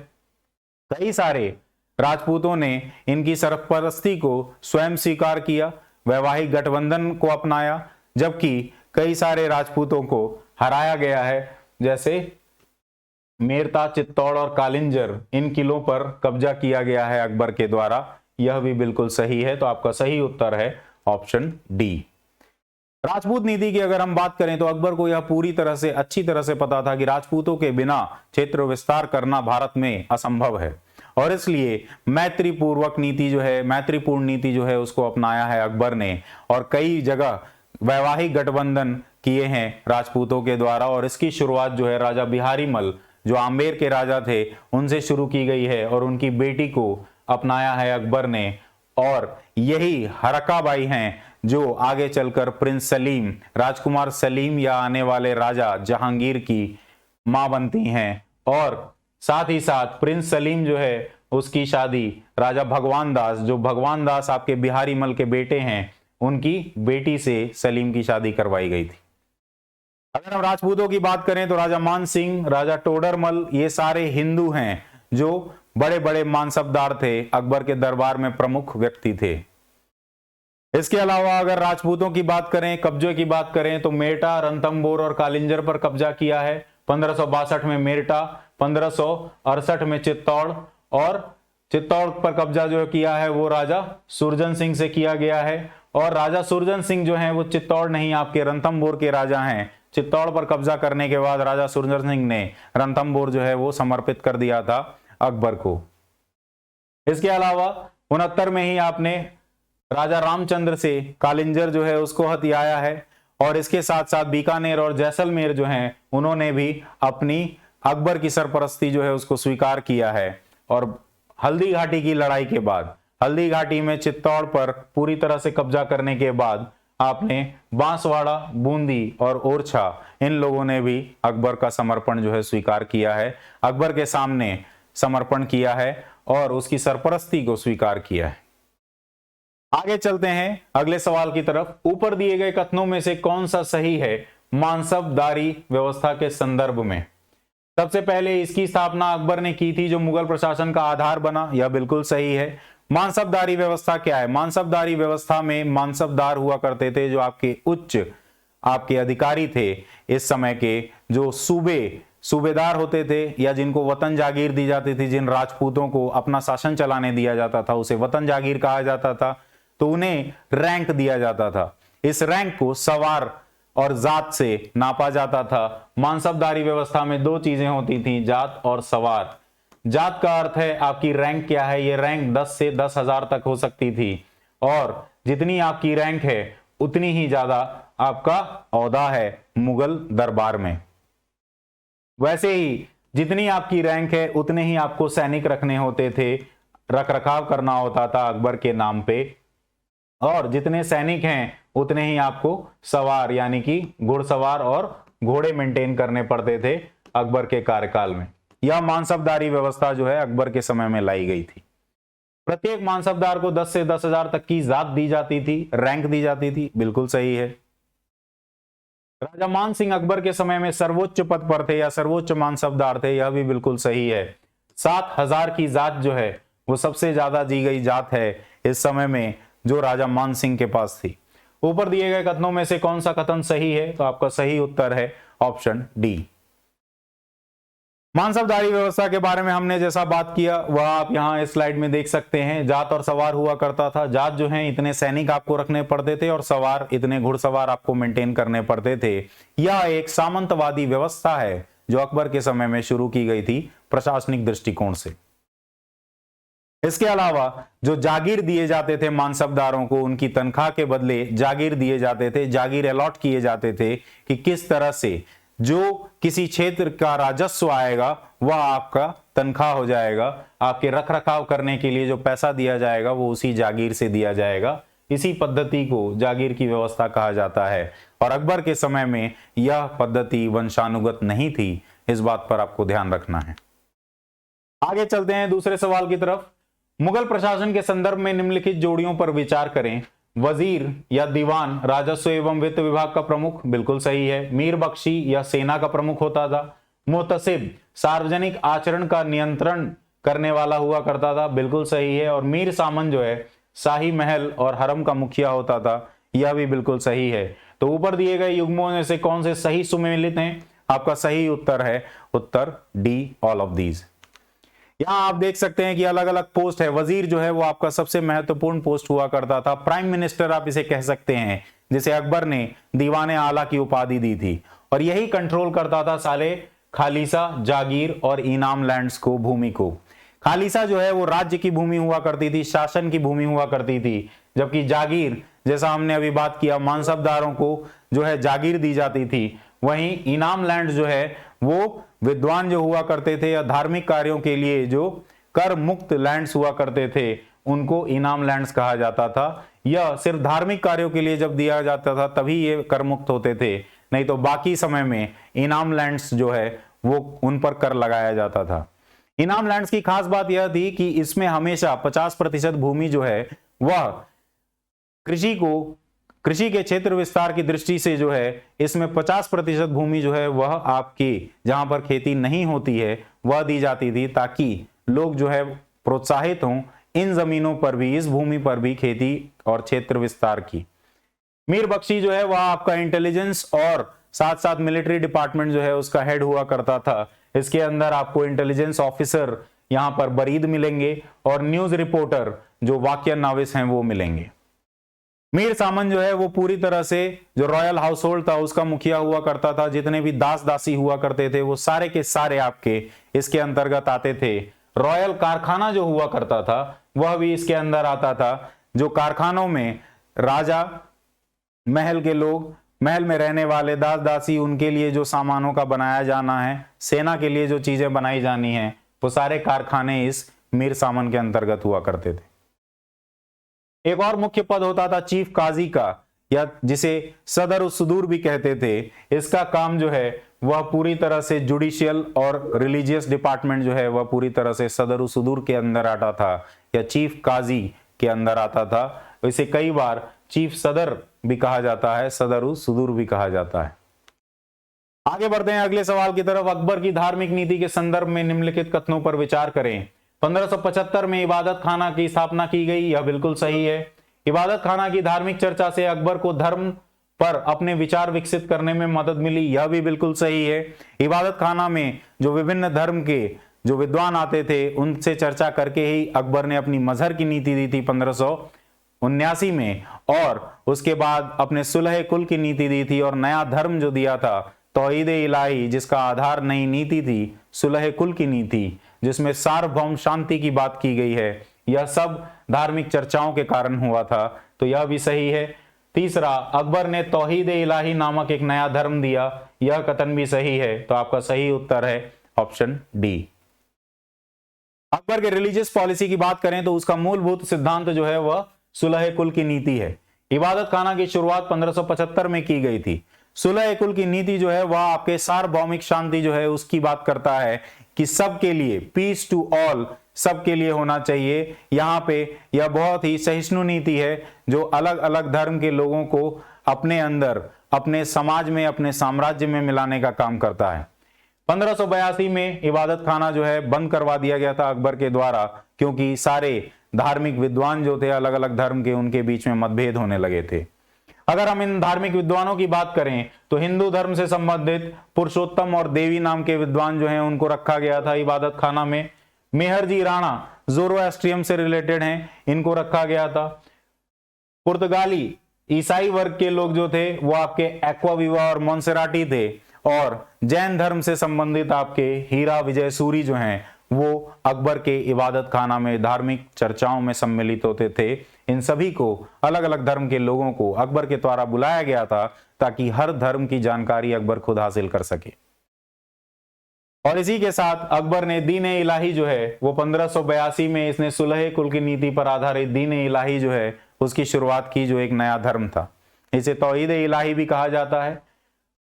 कई सारे राजपूतों ने इनकी सरपरस्ती को स्वयं स्वीकार किया, वैवाहिक गठबंधन को अपनाया, जबकि कई सारे राजपूतों को हराया गया है, जैसे मेरता, चित्तौड़ और कालिंजर, इन किलों पर कब्जा किया गया है अकबर के द्वारा, यह भी बिल्कुल सही है। तो आपका सही उत्तर है ऑप्शन डी। राजपूत नीति की अगर हम बात करें तो अकबर को यह पूरी तरह से अच्छी तरह से पता था कि राजपूतों के बिना क्षेत्र विस्तार करना भारत में असंभव है, और इसलिए मैत्रीपूर्वक नीति जो है, मैत्रीपूर्ण नीति जो है उसको अपनाया है अकबर ने, और कई जगह वैवाहिक गठबंधन किए हैं राजपूतों के द्वारा। और इसकी शुरुआत जो है राजा बिहारी मल, जो आमेर के राजा थे, उनसे शुरू की गई है, और उनकी बेटी को अपनाया है अकबर ने। और यही हरकाबाई हैं जो आगे चलकर प्रिंस सलीम, राजकुमार सलीम या आने वाले राजा जहांगीर की मां बनती हैं। और साथ ही साथ प्रिंस सलीम जो है उसकी शादी राजा भगवान दास, जो भगवान दास आपके बिहारी मल के बेटे हैं, उनकी बेटी से सलीम की शादी करवाई गई थी। अगर हम राजपूतों की बात करें तो राजा मान सिंह, राजा टोडरमल, ये सारे हिंदू हैं जो बड़े बड़े मानसबदार थे, अकबर के दरबार में प्रमुख व्यक्ति थे। इसके अलावा अगर राजपूतों की बात करें, कब्जे की बात करें, तो मेरठा, रणथंभौर और कालिंजर पर कब्जा किया है। 1562 में मेरठा, 1568 में चित्तौड़, और चित्तौड़ पर कब्जा जो किया है वो राजा सुरजन सिंह से किया गया है। और राजा सुरजन सिंह जो हैं वो चित्तौड़ नहीं, आपके रणथंभौर के राजा हैं। चित्तौड़ पर कब्जा करने के बाद राजा सुरजन सिंह ने रणथंभौर जो है वो समर्पित कर दिया था अकबर को। इसके अलावा 69 में ही आपने राजा रामचंद्र से कालिंजर जो है उसको हथियाया है। और इसके साथ साथ बीकानेर और जैसलमेर जो हैं उन्होंने भी अपनी अकबर की सरपरस्ती जो है उसको स्वीकार किया है। और हल्दी घाटी की लड़ाई के बाद, हल्दी घाटी में चित्तौड़ पर पूरी तरह से कब्जा करने के बाद आपने बांसवाड़ा, बूंदी और ओरछा, इन लोगों ने भी अकबर का समर्पण जो है स्वीकार किया है, अकबर के सामने समर्पण किया है और उसकी सरपरस्ती को स्वीकार किया है। आगे चलते हैं अगले सवाल की तरफ। ऊपर दिए गए कथनों में से कौन सा सही है मानसबदारी व्यवस्था के संदर्भ में? सबसे पहले इसकी स्थापना अकबर ने की थी, जो मुगल प्रशासन का आधार बना, यह बिल्कुल सही है। मानसबदारी व्यवस्था क्या है? मानसबदारी व्यवस्था में मानसबदार हुआ करते थे जो आपके उच्च आपके अधिकारी थे इस समय के, जो सूबेदार होते थे या जिनको वतन जागीर दी जाती थी, जिन राजपूतों को अपना शासन चलाने दिया जाता था उसे वतन जागीर कहा जाता था, तो उन्हें रैंक दिया जाता था। इस रैंक को सवार और जात से नापा जाता था। मानसबदारी व्यवस्था में दो चीजें होती थी, जात और सवार। जात का अर्थ है आपकी रैंक क्या है, ये रैंक 10 से 10,000 तक हो सकती थी, और जितनी आपकी रैंक है उतनी ही ज्यादा आपका औहदा है मुगल दरबार में। वैसे ही जितनी आपकी रैंक है उतने ही आपको सैनिक रखने होते थे, रख रखाव करना होता था अकबर के नाम पे, और जितने सैनिक हैं उतने ही आपको सवार यानी कि घुड़सवार और घोड़े मेंटेन करने पड़ते थे अकबर के कार्यकाल में। यह मानसबदारी व्यवस्था जो है अकबर के समय में लाई गई थी। प्रत्येक मानसबदार को 10 से 10,000 तक की जात दी जाती थी, रैंक दी जाती थी, बिल्कुल सही है। राजा मान सिंह अकबर के समय में सर्वोच्च पद पर थे या सर्वोच्च मानसबदार थे, यह भी बिल्कुल सही है। 7,000 की जात जो है वो सबसे ज्यादा दी गई जात है इस समय में, जो राजा मान सिंह के पास थी। ऊपर दिए गए कथनों में से कौन सा कथन सही है? तो आपका सही उत्तर है ऑप्शन डी। मानसबदारी व्यवस्था के बारे में हमने जैसा बात किया वह आप यहां इस स्लाइड में देख सकते हैं। जात और सवार हुआ करता था। जात जो है इतने सैनिक आपको रखने पड़ते थे और सवार इतने घुड़सवार आपको मेंटेन करने पड़ते थे। यह एक सामंतवादी व्यवस्था है जो अकबर के समय में शुरू की गई थी प्रशासनिक दृष्टिकोण से। इसके अलावा जो जागीर दिए जाते थे मानसबदारों को, उनकी तनख्वाह के बदले जागीर दिए जाते थे, जागीर अलॉट किए जाते थे कि किस तरह से जो किसी क्षेत्र का राजस्व आएगा वह आपका तनख्वाह हो जाएगा, आपके रख रखाव करने के लिए जो पैसा दिया जाएगा वो उसी जागीर से दिया जाएगा। इसी पद्धति को जागीर की व्यवस्था कहा जाता है। और अकबर के समय में यह पद्धति वंशानुगत नहीं थी, इस बात पर आपको ध्यान रखना है। आगे चलते हैं दूसरे सवाल की तरफ। मुगल प्रशासन के संदर्भ में निम्नलिखित जोड़ियों पर विचार करें। वजीर या दीवान राजस्व एवं वित्त विभाग का प्रमुख, बिल्कुल सही है। मीर बख्शी या सेना का प्रमुख होता था। मुहतसिब सार्वजनिक आचरण का नियंत्रण करने वाला हुआ करता था, बिल्कुल सही है। और मीर सामन जो है शाही महल और हरम का मुखिया होता था, यह भी बिल्कुल सही है। तो ऊपर दिए गए युग्मों में से कौन से सही सुमेलित हैं? आपका सही उत्तर है उत्तर डी, ऑल ऑफ दीज। यहां आप देख सकते हैं कि अलग अलग पोस्ट है। वजीर जो है वो आपका सबसे महत्वपूर्ण पोस्ट हुआ करता था, प्राइम मिनिस्टर आप इसे कह सकते हैं, जिसे अकबर ने दीवाने आला की उपाधि दी थी, और यही कंट्रोल करता था साले खालिसा, जागीर और इनाम लैंड्स को, भूमि को। खालिसा जो है वो राज्य की भूमि हुआ करती थी, शासन की भूमि हुआ करती थी, जबकि जागीर, जैसा हमने अभी बात किया, मानसबदारों को जो है जागीर दी जाती थी। वहीं इनाम लैंड जो है वो विद्वान जो हुआ करते थे या धार्मिक कार्यों के लिए जो कर मुक्त लैंड्स हुआ करते थे, उनको इनाम लैंड्स कहा जाता था। यह सिर्फ धार्मिक कार्यों के लिए जब दिया जाता था तभी ये कर मुक्त होते थे, नहीं तो बाकी समय में इनाम लैंड्स जो है वो उन पर कर लगाया जाता था। इनाम लैंड्स की खास बात यह थी कि इसमें हमेशा 50% भूमि जो है वह कृषि के क्षेत्र विस्तार की दृष्टि से जो है इसमें 50% भूमि जो है वह आपकी, जहां पर खेती नहीं होती है, वह दी जाती थी, ताकि लोग जो है प्रोत्साहित हों इन जमीनों पर भी, इस भूमि पर भी खेती और क्षेत्र विस्तार की। मीर बख्शी जो है वह आपका इंटेलिजेंस और साथ साथ मिलिट्री डिपार्टमेंट जो है उसका हेड हुआ करता था। इसके अंदर आपको इंटेलिजेंस ऑफिसर यहां पर बरीद मिलेंगे और न्यूज रिपोर्टर जो वाक्य नाविस हैं वो मिलेंगे। मीर सामन जो है वो पूरी तरह से जो रॉयल हाउस होल्ड था उसका मुखिया हुआ करता था। जितने भी दास दासी हुआ करते थे वो सारे के सारे आपके इसके अंतर्गत आते थे। रॉयल कारखाना जो हुआ करता था वह भी इसके अंदर आता था, जो कारखानों में राजा, महल के लोग, महल में रहने वाले दास दासी, उनके लिए जो सामानों का बनाया जाना है, सेना के लिए जो चीजें बनाई जानी है, वो सारे कारखाने इस मीर सामन के अंतर्गत हुआ करते थे। एक और मुख्य पद होता था चीफ काजी का, या जिसे सदर सुदूर भी कहते थे। इसका काम जो है वह पूरी तरह से जुडिशियल और रिलीजियस डिपार्टमेंट जो है वह पूरी तरह से सदर सुदूर के अंदर आता था या चीफ काजी के अंदर आता था। इसे कई बार चीफ सदर भी कहा जाता है, सदर सुदूर भी कहा जाता है। आगे बढ़ते हैं अगले सवाल की तरफ। अकबर की धार्मिक नीति के संदर्भ में निम्नलिखित कथनों पर विचार करें। 1575 में इबादत खाना की स्थापना की गई, यह बिल्कुल सही है। इबादत खाना की धार्मिक चर्चा से अकबर को धर्म पर अपने विचार विकसित करने में मदद मिली, यह भी बिल्कुल सही है। इबादत खाना में जो विभिन्न धर्म के जो विद्वान आते थे उनसे चर्चा करके ही अकबर ने अपनी मजहर की नीति दी थी 1579 में, और उसके बाद अपने सुलह कुल की नीति दी थी, और नया धर्म जो दिया था तौहीद इलाही, जिसका आधार नई नीति थी सुलह कुल की नीति, जिसमें सार्वभौम शांति की बात की गई है। यह सब धार्मिक चर्चाओं के कारण हुआ था, तो यह भी सही है। तीसरा, अकबर ने तौहीद इलाही नामक एक नया धर्म दिया, यह कथन भी सही है, तो आपका सही उत्तर है ऑप्शन डी। अकबर के रिलीजियस पॉलिसी की बात करें तो उसका मूलभूत सिद्धांत जो है वह सुलह कुल की नीति है। इबादत खाना की शुरुआत 1575 में की गई थी। सुलह कुल की नीति जो है वह आपके सार्वभौमिक शांति जो है उसकी बात करता है कि सबके लिए, पीस टू ऑल, सबके लिए होना चाहिए। यहाँ पे यह बहुत ही सहिष्णु नीति है जो अलग अलग धर्म के लोगों को अपने अंदर, अपने समाज में, अपने साम्राज्य में मिलाने का काम करता है। 1582 में इबादत खाना जो है बंद करवा दिया गया था अकबर के द्वारा, क्योंकि सारे धार्मिक विद्वान जो थे अलग अलग धर्म के, उनके बीच में मतभेद होने लगे थे। अगर हम इन धार्मिक विद्वानों की बात करें तो हिंदू धर्म से संबंधित पुरुषोत्तम और देवी नाम के विद्वान जो हैं उनको रखा गया था इबादत खाना में। मेहरजी राणा ज़ोरोएस्ट्रियम से रिलेटेड हैं, इनको रखा गया था। पुर्तगाली ईसाई वर्ग के लोग जो थे वो आपके एक्वाविवा और मोन्सेराटी थे, और जैन धर्म से संबंधित आपके हीरा विजय सूरी जो हैं वो अकबर के इबादत खाना में धार्मिक चर्चाओं में सम्मिलित होते थे। इन सभी को, अलग अलग धर्म के लोगों को अकबर के द्वारा बुलाया गया था ताकि हर धर्म की जानकारी अकबर खुद हासिल कर सके। और इसी के साथ अकबर ने दीन इलाही जो है वो 1582 में इसने सुलह कुल की नीति पर आधारित दीन इलाही जो है उसकी शुरुआत की, जो एक नया धर्म था। इसे तौहीद इलाही भी कहा जाता है।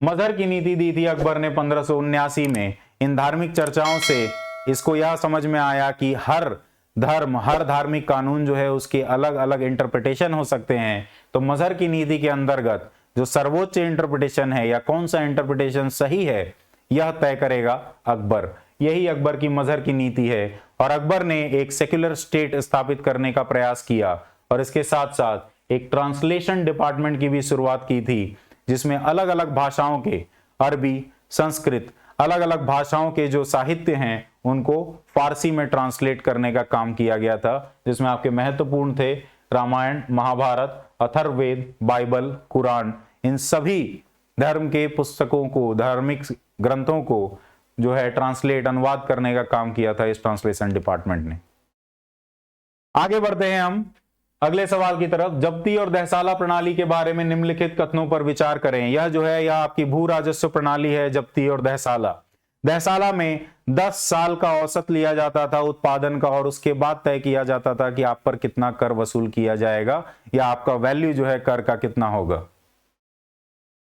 मजहर की नीति दी थी अकबर ने 1579 में। इन धार्मिक चर्चाओं से इसको यह समझ में आया कि हर धर्म, हर धार्मिक कानून जो है उसके अलग अलग इंटरप्रिटेशन हो सकते हैं, तो मजहर की नीति के अंतर्गत जो सर्वोच्च इंटरप्रिटेशन है या कौन सा इंटरप्रिटेशन सही है, यह तय करेगा अकबर। यही अकबर की मजहर की नीति है। और अकबर ने एक सेक्युलर स्टेट स्थापित करने का प्रयास किया और इसके साथ साथ एक ट्रांसलेशन डिपार्टमेंट की भी शुरुआत की थी, जिसमें अलग अलग भाषाओं के, अरबी, संस्कृत, अलग अलग भाषाओं के जो साहित्य हैं उनको फारसी में ट्रांसलेट करने का काम किया गया था, जिसमें आपके महत्वपूर्ण थे रामायण, महाभारत, अथर्ववेद, बाइबल, कुरान। इन सभी धर्म के पुस्तकों को, धार्मिक ग्रंथों को जो है ट्रांसलेट, अनुवाद करने का काम किया था इस ट्रांसलेशन डिपार्टमेंट ने। आगे बढ़ते हैं हम अगले सवाल की तरफ। जब्ती और दहसाला प्रणाली के बारे में निम्नलिखित कथनों पर विचार करें। यह जो है यह आपकी भू राजस्व प्रणाली है, जब्ती और दहसाला। दहसाला में 10 साल का औसत लिया जाता था उत्पादन का और उसके बाद तय किया जाता था कि आप पर कितना कर वसूल किया जाएगा या आपका वैल्यू जो है कर का कितना होगा।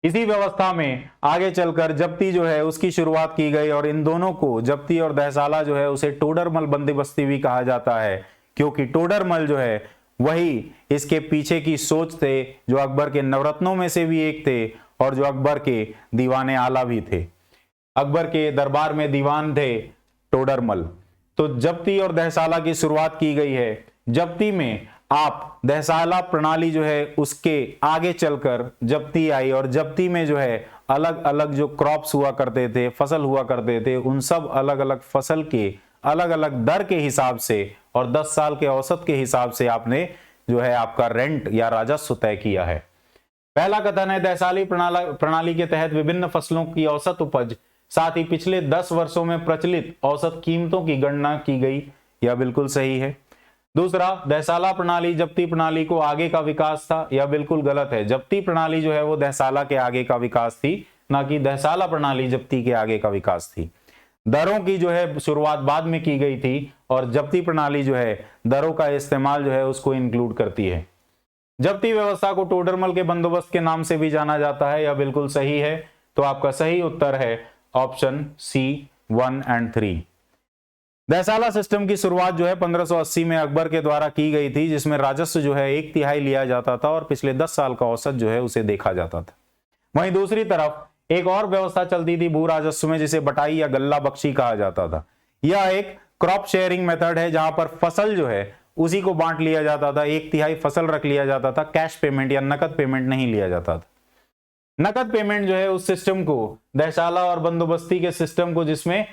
इसी व्यवस्था में आगे चलकर जब्ती जो है उसकी शुरुआत की गई और इन दोनों को, जब्ती और दहसाला जो है उसे टोडरमल बंदोबस्ती भी कहा जाता है, क्योंकि टोडरमल जो है वही इसके पीछे की सोच थे, जो अकबर के नवरत्नों में से भी एक थे और जो अकबर के दीवाने आला भी थे। अकबर के दरबार में दीवान थे टोडरमल। तो जब्ती और दहसाला की शुरुआत की गई है। जब्ती में आप दहसाला प्रणाली जो है उसके आगे चलकर जब्ती आई और जब्ती में जो है अलग अलग जो क्रॉप्स हुआ करते थे, फसल हुआ करते थे, उन सब अलग अलग फसल के अलग अलग दर के हिसाब से और 10 साल के औसत के हिसाब से आपने जो है आपका रेंट या राजस्व तय किया है। पहला कथन है, दहसाली प्रणाली के तहत विभिन्न फसलों की औसत उपज, साथ ही पिछले 10 वर्षों में प्रचलित औसत कीमतों की गणना की गई। यह बिल्कुल सही है। दूसरा, दहसाला प्रणाली जब्ती प्रणाली को आगे का विकास था। यह बिल्कुल गलत है। जब्ती प्रणाली जो है वो दहसाला के आगे का विकास थी, ना कि दहसाला प्रणाली जब्ती के आगे का विकास थी। दरों की जो है शुरुआत बाद में की गई थी और जब्ती प्रणाली जो है दरों का इस्तेमाल जो है उसको इंक्लूड करती है। जब्ती व्यवस्था को टोडरमल के बंदोबस्त के नाम से भी जाना जाता है। यह बिल्कुल सही है। तो आपका सही उत्तर है ऑप्शन सी 1 और 3। दहसाला सिस्टम की शुरुआत जो है 1580 में अकबर के द्वारा की गई थी, जिसमें राजस्व जो है 1/3 लिया जाता था और पिछले 10 साल का औसत जो है उसे देखा जाता था। वहीं दूसरी तरफ एक और व्यवस्था चलती थी भू राजस्व में, जिसे बटाई या गल्ला बख्शी कहा जाता था। यह एक क्रॉप शेयरिंग मेथड है, जहां पर फसल जो है उसी को बांट लिया जाता था, 1/3 फसल रख लिया जाता था, कैश पेमेंट या नकद पेमेंट नहीं लिया जाता था। नकद पेमेंट जो है उस सिस्टम को, दहसाला और बंदोबस्ती के सिस्टम को जिसमें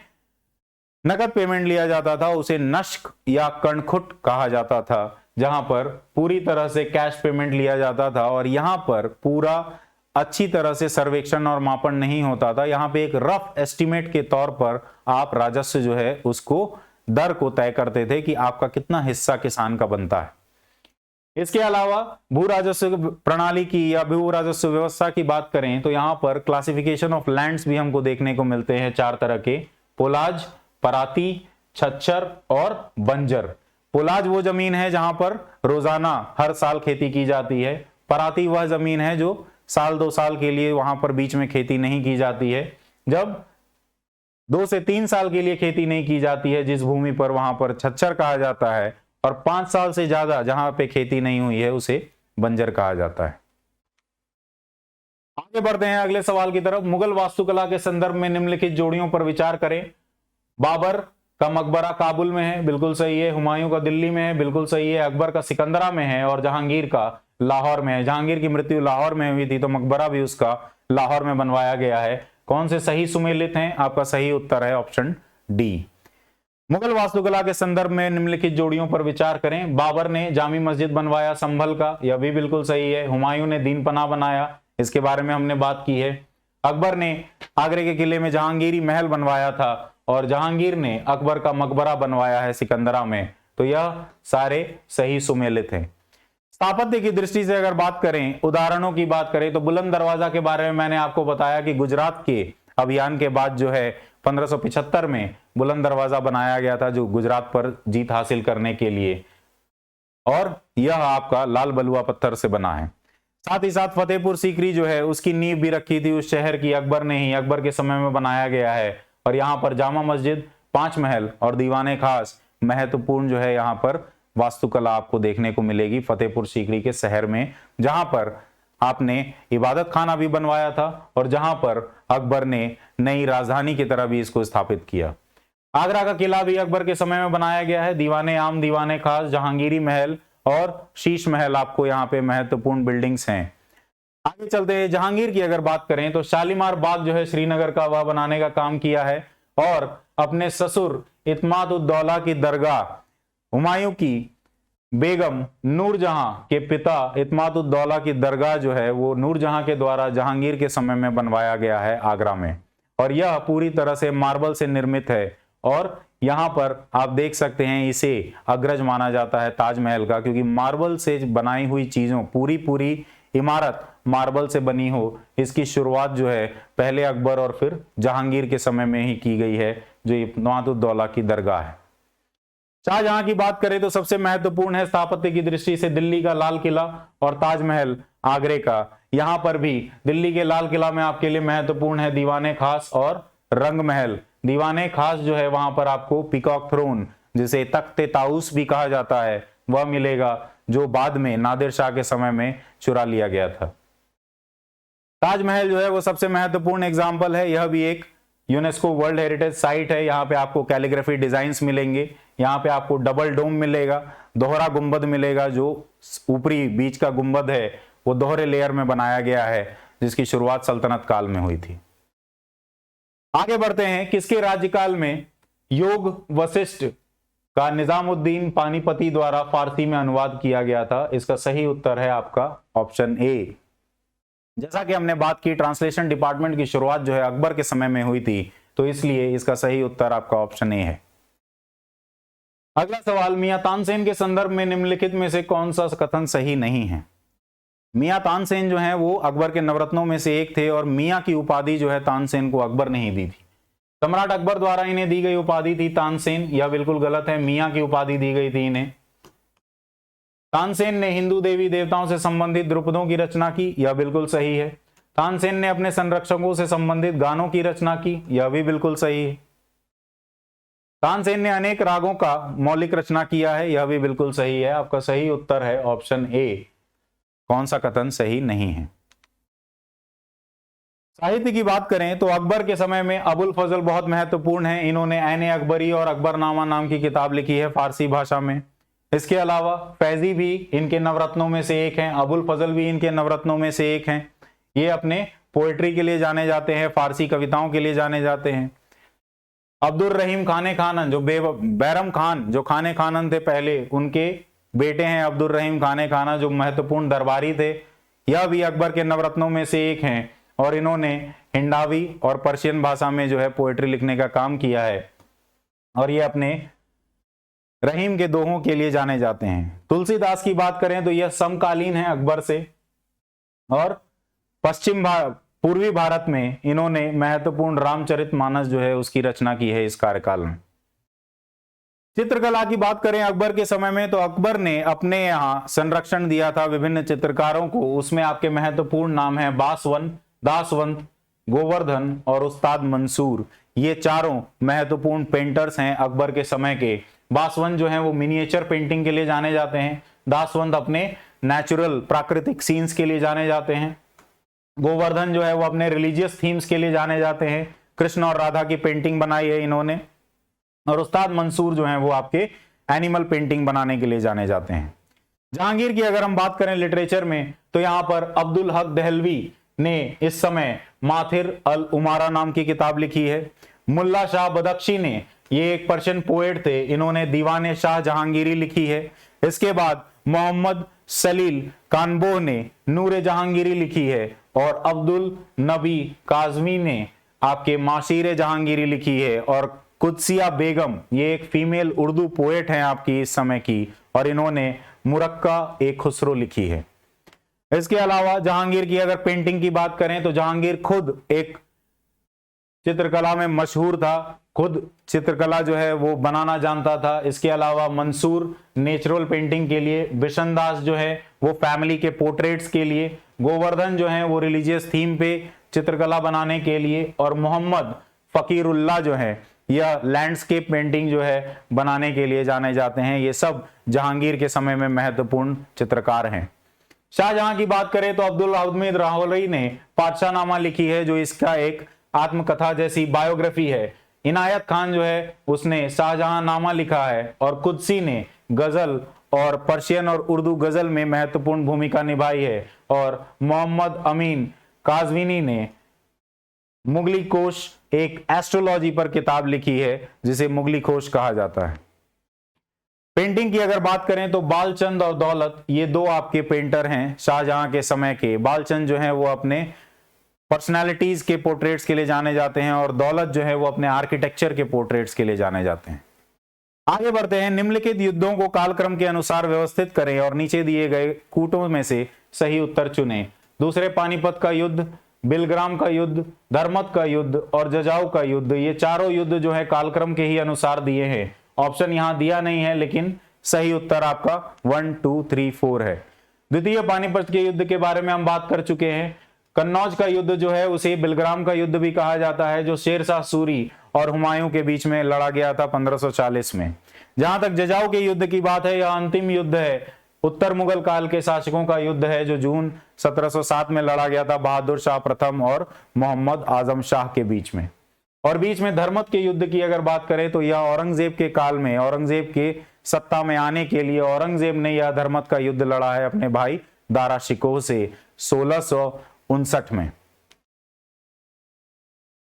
नकद पेमेंट लिया जाता था, उसे नश्क या कणखुट कहा जाता था, जहां पर पूरी तरह से कैश पेमेंट लिया जाता था और यहां पर पूरा अच्छी तरह से सर्वेक्षण और मापन नहीं होता था। यहां पे एक रफ एस्टिमेट के तौर पर आप राजस्व जो है उसको, दर को तय करते थे कि आपका कितना हिस्सा किसान का बनता है। इसके अलावा भू राजस्व प्रणाली की या भू राजस्व व्यवस्था की बात करें तो यहां पर क्लासिफिकेशन ऑफ लैंड्स भी हमको देखने को मिलते हैं 4 तरह के: पोलाज, पराती, छच्छर और बंजर। पोलाज वो जमीन है जहां पर रोजाना हर साल खेती की जाती है। पराती वह जमीन है जो साल 2 साल के लिए वहां पर बीच में खेती नहीं की जाती है। जब 2 से 3 साल के लिए खेती नहीं की जाती है जिस भूमि पर, वहां पर छच्छर कहा जाता है और 5 साल से ज्यादा जहां पे खेती नहीं हुई है उसे बंजर कहा जाता है। आगे बढ़ते हैं अगले सवाल की तरफ। मुगल वास्तुकला के संदर्भ में निम्नलिखित जोड़ियों पर विचार करें। बाबर का मकबरा काबुल में है, बिल्कुल सही है। हुमायूं का दिल्ली में है, बिल्कुल सही है। अकबर का सिकंदरा में है और जहांगीर का लाहौर में है। जहांगीर की मृत्यु लाहौर में हुई थी तो मकबरा भी उसका लाहौर में बनवाया गया है। कौन से सही सुमेलित हैं? आपका सही उत्तर है ऑप्शन डी। मुगल वास्तुकला के संदर्भ में निम्नलिखित जोड़ियों पर विचार करें। बाबर ने जामी मस्जिद बनवाया संभल का, यह भी बिल्कुल सही है। हुमायूं ने दीन पनाह बनाया, इसके बारे में हमने बात की है। अकबर ने आगरे के किले में जहांगीरी महल बनवाया था और जहांगीर ने अकबर का मकबरा बनवाया है सिकंदरा में। तो यह सारे सही सुमेलित हैं। स्थापत्य की दृष्टि से अगर बात करें, उदाहरणों की बात करें तो बुलंद दरवाजा के बारे में मैंने आपको बताया कि गुजरात के अभियान के बाद जो है 1575 में बुलंद दरवाजा बनाया गया था, जो गुजरात पर जीत हासिल करने के लिए, और यह आपका लाल बलुआ पत्थर से बना है। साथ ही साथ फतेहपुर सीकरी जो है उसकी नींव भी रखी थी उस शहर की अकबर ने ही, अकबर के समय में बनाया गया है। और यहाँ पर जामा मस्जिद, 5 महल और दीवाने खास महत्वपूर्ण जो है यहाँ पर वास्तुकला आपको देखने को मिलेगी फतेहपुर सीकरी के शहर में, जहां पर आपने इबादत खाना भी बनवाया था और जहां पर अकबर ने नई राजधानी की तरह भी इसको स्थापित किया। आगरा का किला भी अकबर के समय में बनाया गया है। दीवाने आम, दीवाने खास, जहांगीरी महल और शीश महल आपको यहाँ पे महत्वपूर्ण बिल्डिंग्स हैं। आगे चलते हैं, जहांगीर की अगर बात करें तो शालीमार बाग जो है श्रीनगर का वह बनाने का काम किया है और अपने ससुर इत्माद-उद-दौला की दरगाह हुमायूं की बेगम नूरजहां के पिता इत्माद-उद-दौला की दरगाह जो है वो नूरजहां के द्वारा जहांगीर के समय में बनवाया गया है आगरा में, और यह पूरी तरह से मार्बल से निर्मित है। और यहां पर आप देख सकते हैं इसे अग्रज माना जाता है ताजमहल का, क्योंकि मार्बल से बनाई हुई चीजों, पूरी इमारत मार्बल से बनी हो, इसकी शुरुआत जो है पहले अकबर और फिर जहांगीर के समय में ही की गई है, जो इत्माद-उद-दौला की दरगाह है। शाहजहां की बात करें तो सबसे महत्वपूर्ण है स्थापत्य की दृष्टि से दिल्ली का लाल किला और ताजमहल आगरे का। यहां पर भी दिल्ली के लाल किला में आपके लिए महत्वपूर्ण है दीवाने खास और रंग महल। दीवाने खास जो है वहां पर आपको पीकॉक थ्रोन, जिसे तख्ते ताउस भी कहा जाता है, वह मिलेगा, जो बाद में नादिर शाह के समय में चुरा लिया गया था। ताजमहल जो है वो सबसे महत्वपूर्ण एग्जाम्पल है। यह भी एक यूनेस्को वर्ल्ड हेरिटेज साइट है। यहाँ पे आपको कैलीग्राफी डिजाइन्स मिलेंगे, यहाँ पे आपको डबल डोम मिलेगा, दोहरा गुंबद मिलेगा, जो ऊपरी बीच का गुंबद है वो दोहरे लेयर में बनाया गया है, जिसकी शुरुआत सल्तनत काल में हुई थी। आगे बढ़ते हैं, किसके राज्यकाल में योग वशिष्ठ का निजामुद्दीन पानीपती द्वारा फारसी में अनुवाद किया गया था? इसका सही उत्तर है आपका ऑप्शन ए। जैसा कि हमने बात की, ट्रांसलेशन डिपार्टमेंट की शुरुआत जो है अकबर के समय में हुई थी, तो इसलिए इसका सही उत्तर आपका ऑप्शन ए है। अगला सवाल, मियां तानसेन के संदर्भ में निम्नलिखित में से कौन सा कथन सही नहीं है? मियां तानसेन जो है वो अकबर के नवरत्नों में से एक थे और मियां की उपाधि जो है तानसेन को अकबर ने ही दी थी। सम्राट अकबर द्वारा इन्हें दी गई उपाधि थी तानसेन, यह बिल्कुल गलत है, मियां की उपाधि दी गई थी इन्हें। तानसेन ने हिंदू देवी देवताओं से संबंधित द्रुपदों की रचना की, यह बिल्कुल सही है। तानसेन ने अपने संरक्षकों से संबंधित गानों की रचना की, यह भी बिल्कुल सही है। तानसेन ने अनेक रागों का मौलिक रचना किया है, यह भी बिल्कुल सही है। आपका सही उत्तर है ऑप्शन ए। कौन सा कथन सही नहीं है? साहित्य की बात करें तो अकबर के समय में अबुल फजल बहुत महत्वपूर्ण है। इन्होंने ऐन अकबरी और अकबरनामा नाम की किताब लिखी है फारसी भाषा में। इसके अलावा फैजी भी इनके नवरत्नों में से एक हैं, अबुल फजल भी इनके नवरत्नों में से एक हैं। ये अपने पोएट्री के लिए जाने जाते हैं, फारसी कविताओं के लिए जाने जाते हैं। अब्दुल रहीम खाने खानन, जो बैरम खान जो खाने खानन थे पहले, उनके बेटे हैं अब्दुल रहीम खाने खाना, जो महत्वपूर्ण दरबारी थे। यह भी अकबर के नवरत्नों में से एक हैं और इन्होंने हिंडावी और पर्शियन भाषा में जो है पोएट्री लिखने का काम किया है और ये अपने रहीम के दोहों के लिए जाने जाते हैं। तुलसीदास की बात करें तो यह समकालीन है अकबर से और पूर्वी भारत में इन्होंने महत्वपूर्ण रामचरितमानस जो है उसकी रचना की है इस कार्यकाल में। चित्रकला की बात करें अकबर के समय में तो अकबर ने अपने यहाँ संरक्षण दिया था विभिन्न चित्रकारों को। उसमें आपके महत्वपूर्ण नाम है बासवन, दासवंत, गोवर्धन और उस्ताद मंसूर। ये चारों महत्वपूर्ण पेंटर्स हैं अकबर के समय के। बासवन जो है वो मिनिएचर पेंटिंग के लिए जाने जाते हैं, दासवंत अपने नेचुरल प्राकृतिक सीन्स के लिए जाने जाते हैं, गोवर्धन जो है वो अपने रिलीजियस थीम्स के लिए जाने जाते हैं, कृष्ण और राधा की पेंटिंग बनाई है इन्होंने, और उस्ताद मंसूर जो है वो आपके एनिमल पेंटिंग बनाने के लिए जाने जाते हैं। जहांगीर की अगर हम बात करें लिटरेचर में तो यहाँ पर अब्दुल हक दहलवी ने इस समय माथिर अल उमारा नाम की किताब लिखी है। मुल्ला शाह बदख्शी ने, ये एक पर्शियन पोएट थे, इन्होंने दीवाने शाह जहांगीरी लिखी है। इसके बाद मोहम्मद सलील कानबोह ने नूरे जहांगीरी लिखी है और अब्दुल नबी काजमी ने आपके माशीरे जहांगीरी लिखी है। और कुदसिया बेगम, ये एक फीमेल उर्दू पोएट हैं आपकी इस समय की, और इन्होंने मुरक्का एक खुसरो लिखी है। इसके अलावा जहांगीर की अगर पेंटिंग की बात करें तो जहांगीर खुद एक चित्रकला में मशहूर था, खुद चित्रकला जो है वो बनाना जानता था। इसके अलावा मंसूर नेचुरल पेंटिंग के लिए, बिशनदास जो है वो फैमिली के पोर्ट्रेट्स के लिए, गोवर्धन जो है वो रिलीजियस थीम पे चित्रकला बनाने के लिए, और मोहम्मद फकीरुल्लाह जो है या लैंडस्केप पेंटिंग जो है बनाने के लिए जाने जाते हैं। ये सब जहांगीर के समय में महत्वपूर्ण चित्रकार हैं। शाहजहां की बात करें तो अब्दुल हमीद लाहौरी ने पातशाहनामा लिखी है, जो इसका एक आत्मकथा जैसी बायोग्राफी है। इनायत खान जो है उसने शाहजहां नामा लिखा है, और कुदसी ने गजल और पर्शियन और उर्दू गजल में महत्वपूर्ण भूमिका निभाई है, और मोहम्मद अमीन काजवीनी ने मुगली कोश एक एस्ट्रोलॉजी पर किताब लिखी है, जिसे मुगली कोश कहा जाता है। पेंटिंग की अगर बात करें तो बालचंद और दौलत, ये दो आपके पेंटर हैं शाहजहां के समय के। बालचंद जो है वो अपने पर्सनालिटीज के पोर्ट्रेट्स के लिए जाने जाते हैं, और दौलत जो है वो अपने आर्किटेक्चर के पोर्ट्रेट्स के लिए जाने जाते हैं। आगे बढ़ते हैं। निम्नलिखित युद्धों को कालक्रम के अनुसार व्यवस्थित करें और नीचे दिए गए कूटों में से सही उत्तर चुनें। दूसरे पानीपत का युद्ध, बिलग्राम का युद्ध, धर्मत का युद्ध और जजाऊ का युद्ध, ये चारों युद्ध जो है कालक्रम के ही अनुसार दिए हैं। ऑप्शन यहां दिया नहीं है, लेकिन सही उत्तर आपका 1 2 3 4 है। द्वितीय पानीपत के युद्ध के बारे में हम बात कर चुके हैं। कन्नौज का युद्ध जो है उसे बिलग्राम का युद्ध भी कहा जाता है, जो शेरशाह सूरी और हुमायूं के बीच में लड़ा गया था 1540 में। जहां तक जजाऊ के युद्ध की बात है, यह अंतिम युद्ध है, उत्तर मुगल काल के शासकों का युद्ध है, जो जून 1707 में लड़ा गया था बहादुर शाह प्रथम और मोहम्मद आजम शाह के बीच में। और बीच में धर्मत के युद्ध की अगर बात करें तो यह औरंगजेब के काल में, औरंगजेब के सत्ता में आने के लिए औरंगजेब ने यह धर्मत का युद्ध लड़ा है अपने भाई दारा शिकोह से 1659 में।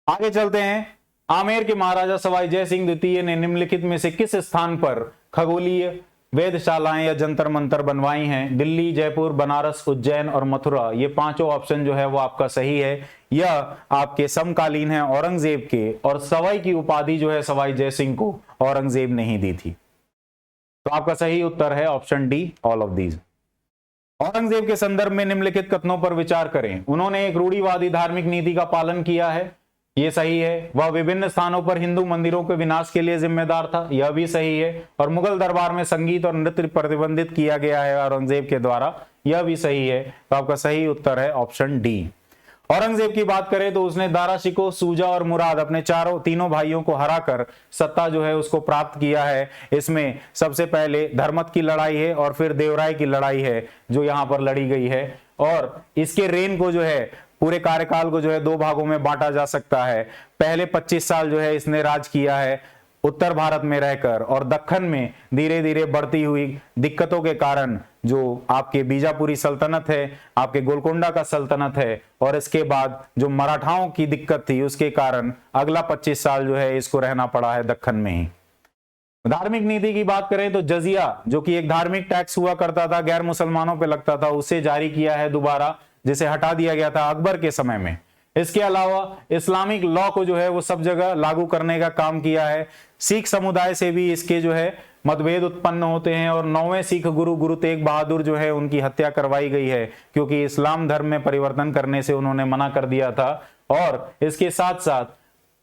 आगे चलते हैं। आमेर के महाराजा सवाई जय सिंह द्वितीय ने निम्नलिखित में से किस स्थान पर खगोलीय वेधशालाएं या जंतर मंतर बनवाई हैं? दिल्ली, जयपुर, बनारस, उज्जैन और मथुरा, ये पांचों ऑप्शन जो है वो आपका सही है। यह आपके समकालीन है औरंगजेब के, और सवाई की उपाधि जो है सवाई जय सिंह को औरंगजेब ने ही दी थी। तो आपका सही उत्तर है option D, all of these. Aurangzeb के संदर्भ में निम्नलिखित कथनों पर विचार करें। उन्होंने एक रूढ़िवादी धार्मिक नीति का पालन किया है, ये सही है। वह विभिन्न स्थानों पर हिंदू मंदिरों के विनाश के लिए जिम्मेदार था, यह भी सही है। और मुगल दरबार में संगीत और नृत्य प्रतिबंधित किया गया है औरंगजेब के द्वारा, यह भी सही है। तो आपका सही उत्तर है ऑप्शन डी। औरंगजेब की बात करें तो उसने दारा शिकोह, सूजा और मुराद अपने तीनों भाइयों को हराकर सत्ता जो है उसको प्राप्त किया है। इसमें सबसे पहले धर्मत की लड़ाई है और फिर देवराय की लड़ाई है जो यहां पर लड़ी गई है। और इसके रेन को जो है, पूरे कार्यकाल को जो है, दो भागों में बांटा जा सकता है। पहले 25 साल जो है इसने राज किया है उत्तर भारत में रहकर, और दक्खन में धीरे धीरे बढ़ती हुई दिक्कतों के कारण जो आपके बीजापुरी सल्तनत है, आपके गोलकोंडा का सल्तनत है, और इसके बाद जो मराठाओं की दिक्कत थी उसके कारण अगला 25 साल जो है इसको रहना पड़ा है दक्खन में ही। धार्मिक नीति की बात करें तो जजिया, जो कि एक धार्मिक टैक्स हुआ करता था, गैर मुसलमानों पे लगता था, उसे जारी किया है दोबारा, जिसे हटा दिया गया था अकबर के समय में। इसके अलावा इस्लामिक लॉ को जो है वो सब जगह लागू करने का काम किया है। सिख समुदाय से भी इसके जो है मतभेद उत्पन्न होते हैं, और 9वें सिख गुरु तेग बहादुर जो है उनकी हत्या करवाई गई है, क्योंकि इस्लाम धर्म में परिवर्तन करने से उन्होंने मना कर दिया था। और इसके साथ साथ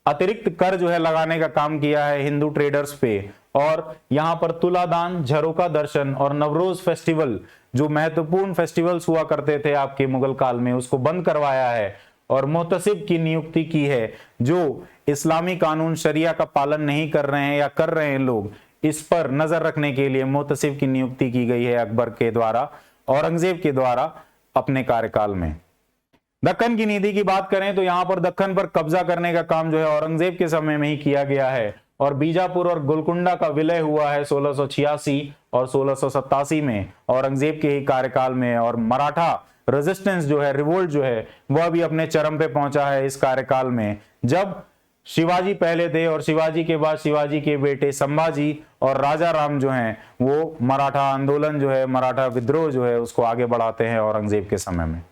अतिरिक्त कर जो है लगाने का काम किया है हिंदू ट्रेडर्स पे, और यहां पर तुलादान, झरोका दर्शन और नवरोज फेस्टिवल, जो महत्वपूर्ण फेस्टिवल्स हुआ करते थे आपके मुगल काल में, उसको बंद करवाया है। और मोहतसिब की नियुक्ति की है, जो इस्लामी कानून शरिया का पालन नहीं कर रहे हैं या कर रहे हैं लोग, इस पर नजर रखने के लिए मोहतसिब की नियुक्ति की गई है अकबर के द्वारा, औरंगजेब के द्वारा अपने कार्यकाल में। दक्कन की नीति की बात करें तो यहां पर दक्कन पर कब्जा करने का काम जो है औरंगजेब के समय में ही किया गया है, और बीजापुर और गोलकुंडा का विलय हुआ है 1686 और 1687 में औरंगजेब के ही कार्यकाल में। और मराठा रेजिस्टेंस जो है, रिवोल्ट जो है, वह भी अपने चरम पे पहुंचा है इस कार्यकाल में, जब शिवाजी पहले थे और शिवाजी के बाद शिवाजी के बेटे संभाजी और राजा राम जो हैं वो मराठा आंदोलन जो है, मराठा विद्रोह जो है, उसको आगे बढ़ाते हैं औरंगजेब के समय में।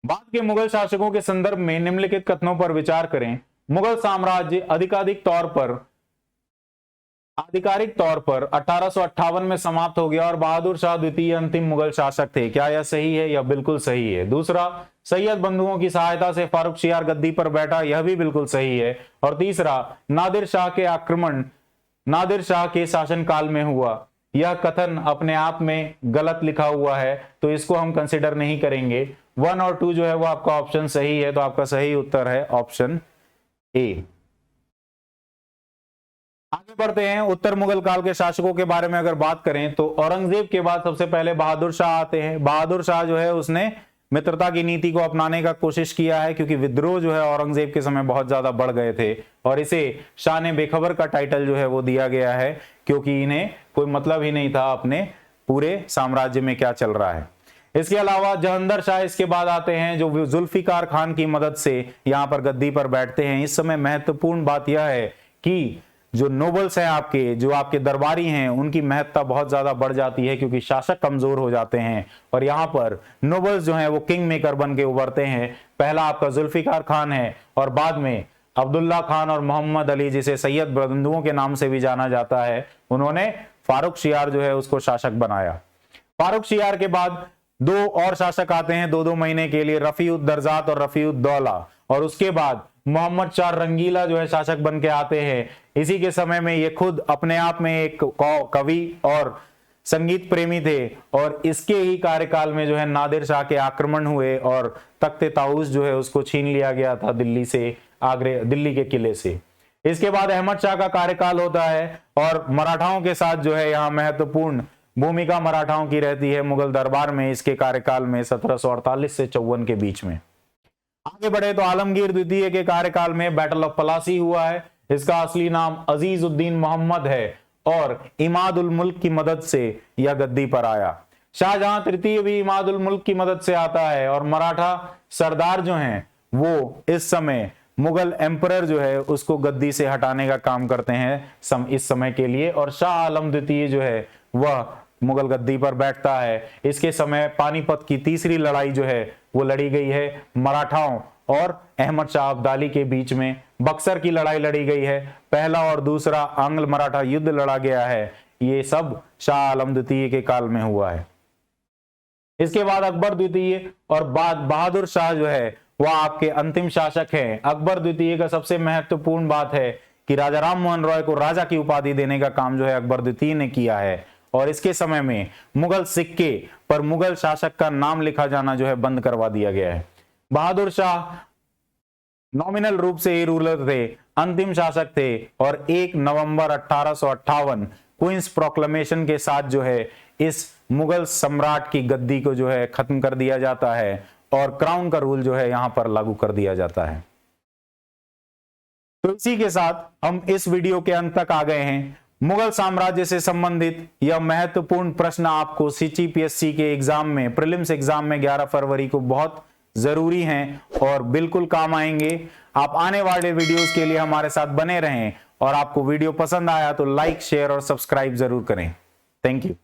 बाद के मुगल शासकों के संदर्भ में निम्नलिखित कथनों पर विचार करें। मुगल साम्राज्य आधिकारिक तौर पर 1858 में समाप्त हो गया और बहादुर शाह द्वितीय अंतिम मुगल शासक थे। क्या यह सही है? यह बिल्कुल सही है। दूसरा, सैयद बंधुओं की सहायता से फारुखशियार गद्दी पर बैठा, यह भी बिल्कुल सही है। और तीसरा, नादिर शाह के आक्रमण नादिर शाह के शासनकाल में हुआ, यह कथन अपने आप में गलत लिखा हुआ है, तो इसको हम कंसिडर नहीं करेंगे। 1 और 2 जो है वो आपका ऑप्शन सही है, तो आपका सही उत्तर है ऑप्शन ए। बढ़ते हैं। उत्तर मुगल काल के शासकों के बारे में अगर बात करें तो औरंगजेब के बाद सबसे पहले बहादुर शाह आते हैं। बहादुर शाह जो है उसने मित्रता की नीति को अपनाने का कोशिश किया है, क्योंकि विद्रोह जो है औरंगजेब के समय बहुत ज्यादा बढ़ गए थे और इसे शाह ने बेखबर का टाइटल जो है वो दिया गया है, क्योंकि इन्हें कोई मतलब ही नहीं था अपने पूरे साम्राज्य में क्या चल रहा है। इसके अलावा जहांगीर शाह इसके बाद आते हैं, जो जुल्फिकार खान की मदद से यहां पर गद्दी पर बैठते हैं। इस समय महत्वपूर्ण बात यह है कि जो नोबल्स हैं आपके, जो आपके दरबारी हैं, उनकी महत्ता बहुत ज्यादा बढ़ जाती है, क्योंकि शासक कमजोर हो जाते हैं और यहाँ पर नोबल्स जो हैं वो किंग मेकर बन के उभरते हैं। पहला आपका जुल्फिकार खान है और बाद में अब्दुल्ला खान और मोहम्मद अली, जिसे सैयद बंधुओं के नाम से भी जाना जाता है, उन्होंने फारूक शियार जो है उसको शासक बनाया। फारूक शियार के बाद दो और शासक आते हैं 2-2 महीने के लिए, रफीउद्दर्जात और रफीउद्दौला, और उसके बाद मोहम्मद शाह रंगीला जो है शासक बन के आते हैं। इसी के समय में ये खुद अपने आप में एक कवि और संगीत प्रेमी थे और इसके ही कार्यकाल में जो है नादिर शाह के आक्रमण हुए और तख्ते ताऊस जो है उसको छीन लिया गया था दिल्ली से, दिल्ली के किले से। इसके बाद अहमद शाह का कार्यकाल होता है और मराठाओं के साथ जो है यहाँ महत्वपूर्ण भूमिका मराठाओं की रहती है मुगल दरबार में, इसके कार्यकाल में 1748 से 54 के बीच में। आगे बढ़े तो आलमगीर द्वितीय के कार्यकाल में बैटल ऑफ पलासी हुआ है। इसका असली नाम अजीज उद्दीन मोहम्मद है और इमाद उल मुल्क की मदद से यह गद्दी पर आया। शाहजहां तृतीय भी इमाद उल मुल्क की मदद से आता है और मराठा सरदार जो हैं वो इस समय मुगल एम्परर जो है उसको गद्दी से हटाने का काम करते हैं इस समय के लिए, और शाह आलम द्वितीय जो है वह मुगल गद्दी पर बैठता है। इसके समय पानीपत की तीसरी लड़ाई जो है वो लड़ी गई है मराठाओं और अहमद शाह अब्दाली के बीच में। बक्सर की लड़ाई लड़ी गई है, पहला और दूसरा आंग्ल मराठा युद्ध लड़ा गया है। ये सब शाह आलम द्वितीय के काल में हुआ है। इसके बाद अकबर द्वितीय और बाद बहादुर शाह जो है वह आपके अंतिम शासक हैं। अकबर द्वितीय का सबसे महत्वपूर्ण बात है कि राजा राम मोहन रॉय को राजा की उपाधि देने का काम जो है अकबर द्वितीय ने किया है, और इसके समय में मुगल सिक्के पर मुगल शासक का नाम लिखा जाना जो है बंद करवा दिया गया है। बहादुर शाह नॉमिनल रूप से ही रूलर थे, अंतिम शासक थे, और 1 नवंबर 1858 क्वींस प्रोक्लेमेशन के साथ जो है इस मुगल सम्राट की गद्दी को जो है खत्म कर दिया जाता है और क्राउन का रूल जो है यहां पर लागू कर दिया जाता है। तो इसी के साथ हम इस वीडियो के अंत तक आ गए हैं। मुगल साम्राज्य से संबंधित यह महत्वपूर्ण प्रश्न आपको सीजीपीएससी के एग्जाम में, प्रीलिम्स एग्जाम में 11 फरवरी को बहुत जरूरी हैं और बिल्कुल काम आएंगे। आप आने वाले वीडियोस के लिए हमारे साथ बने रहें और आपको वीडियो पसंद आया तो लाइक, शेयर और सब्सक्राइब जरूर करें। Thank you.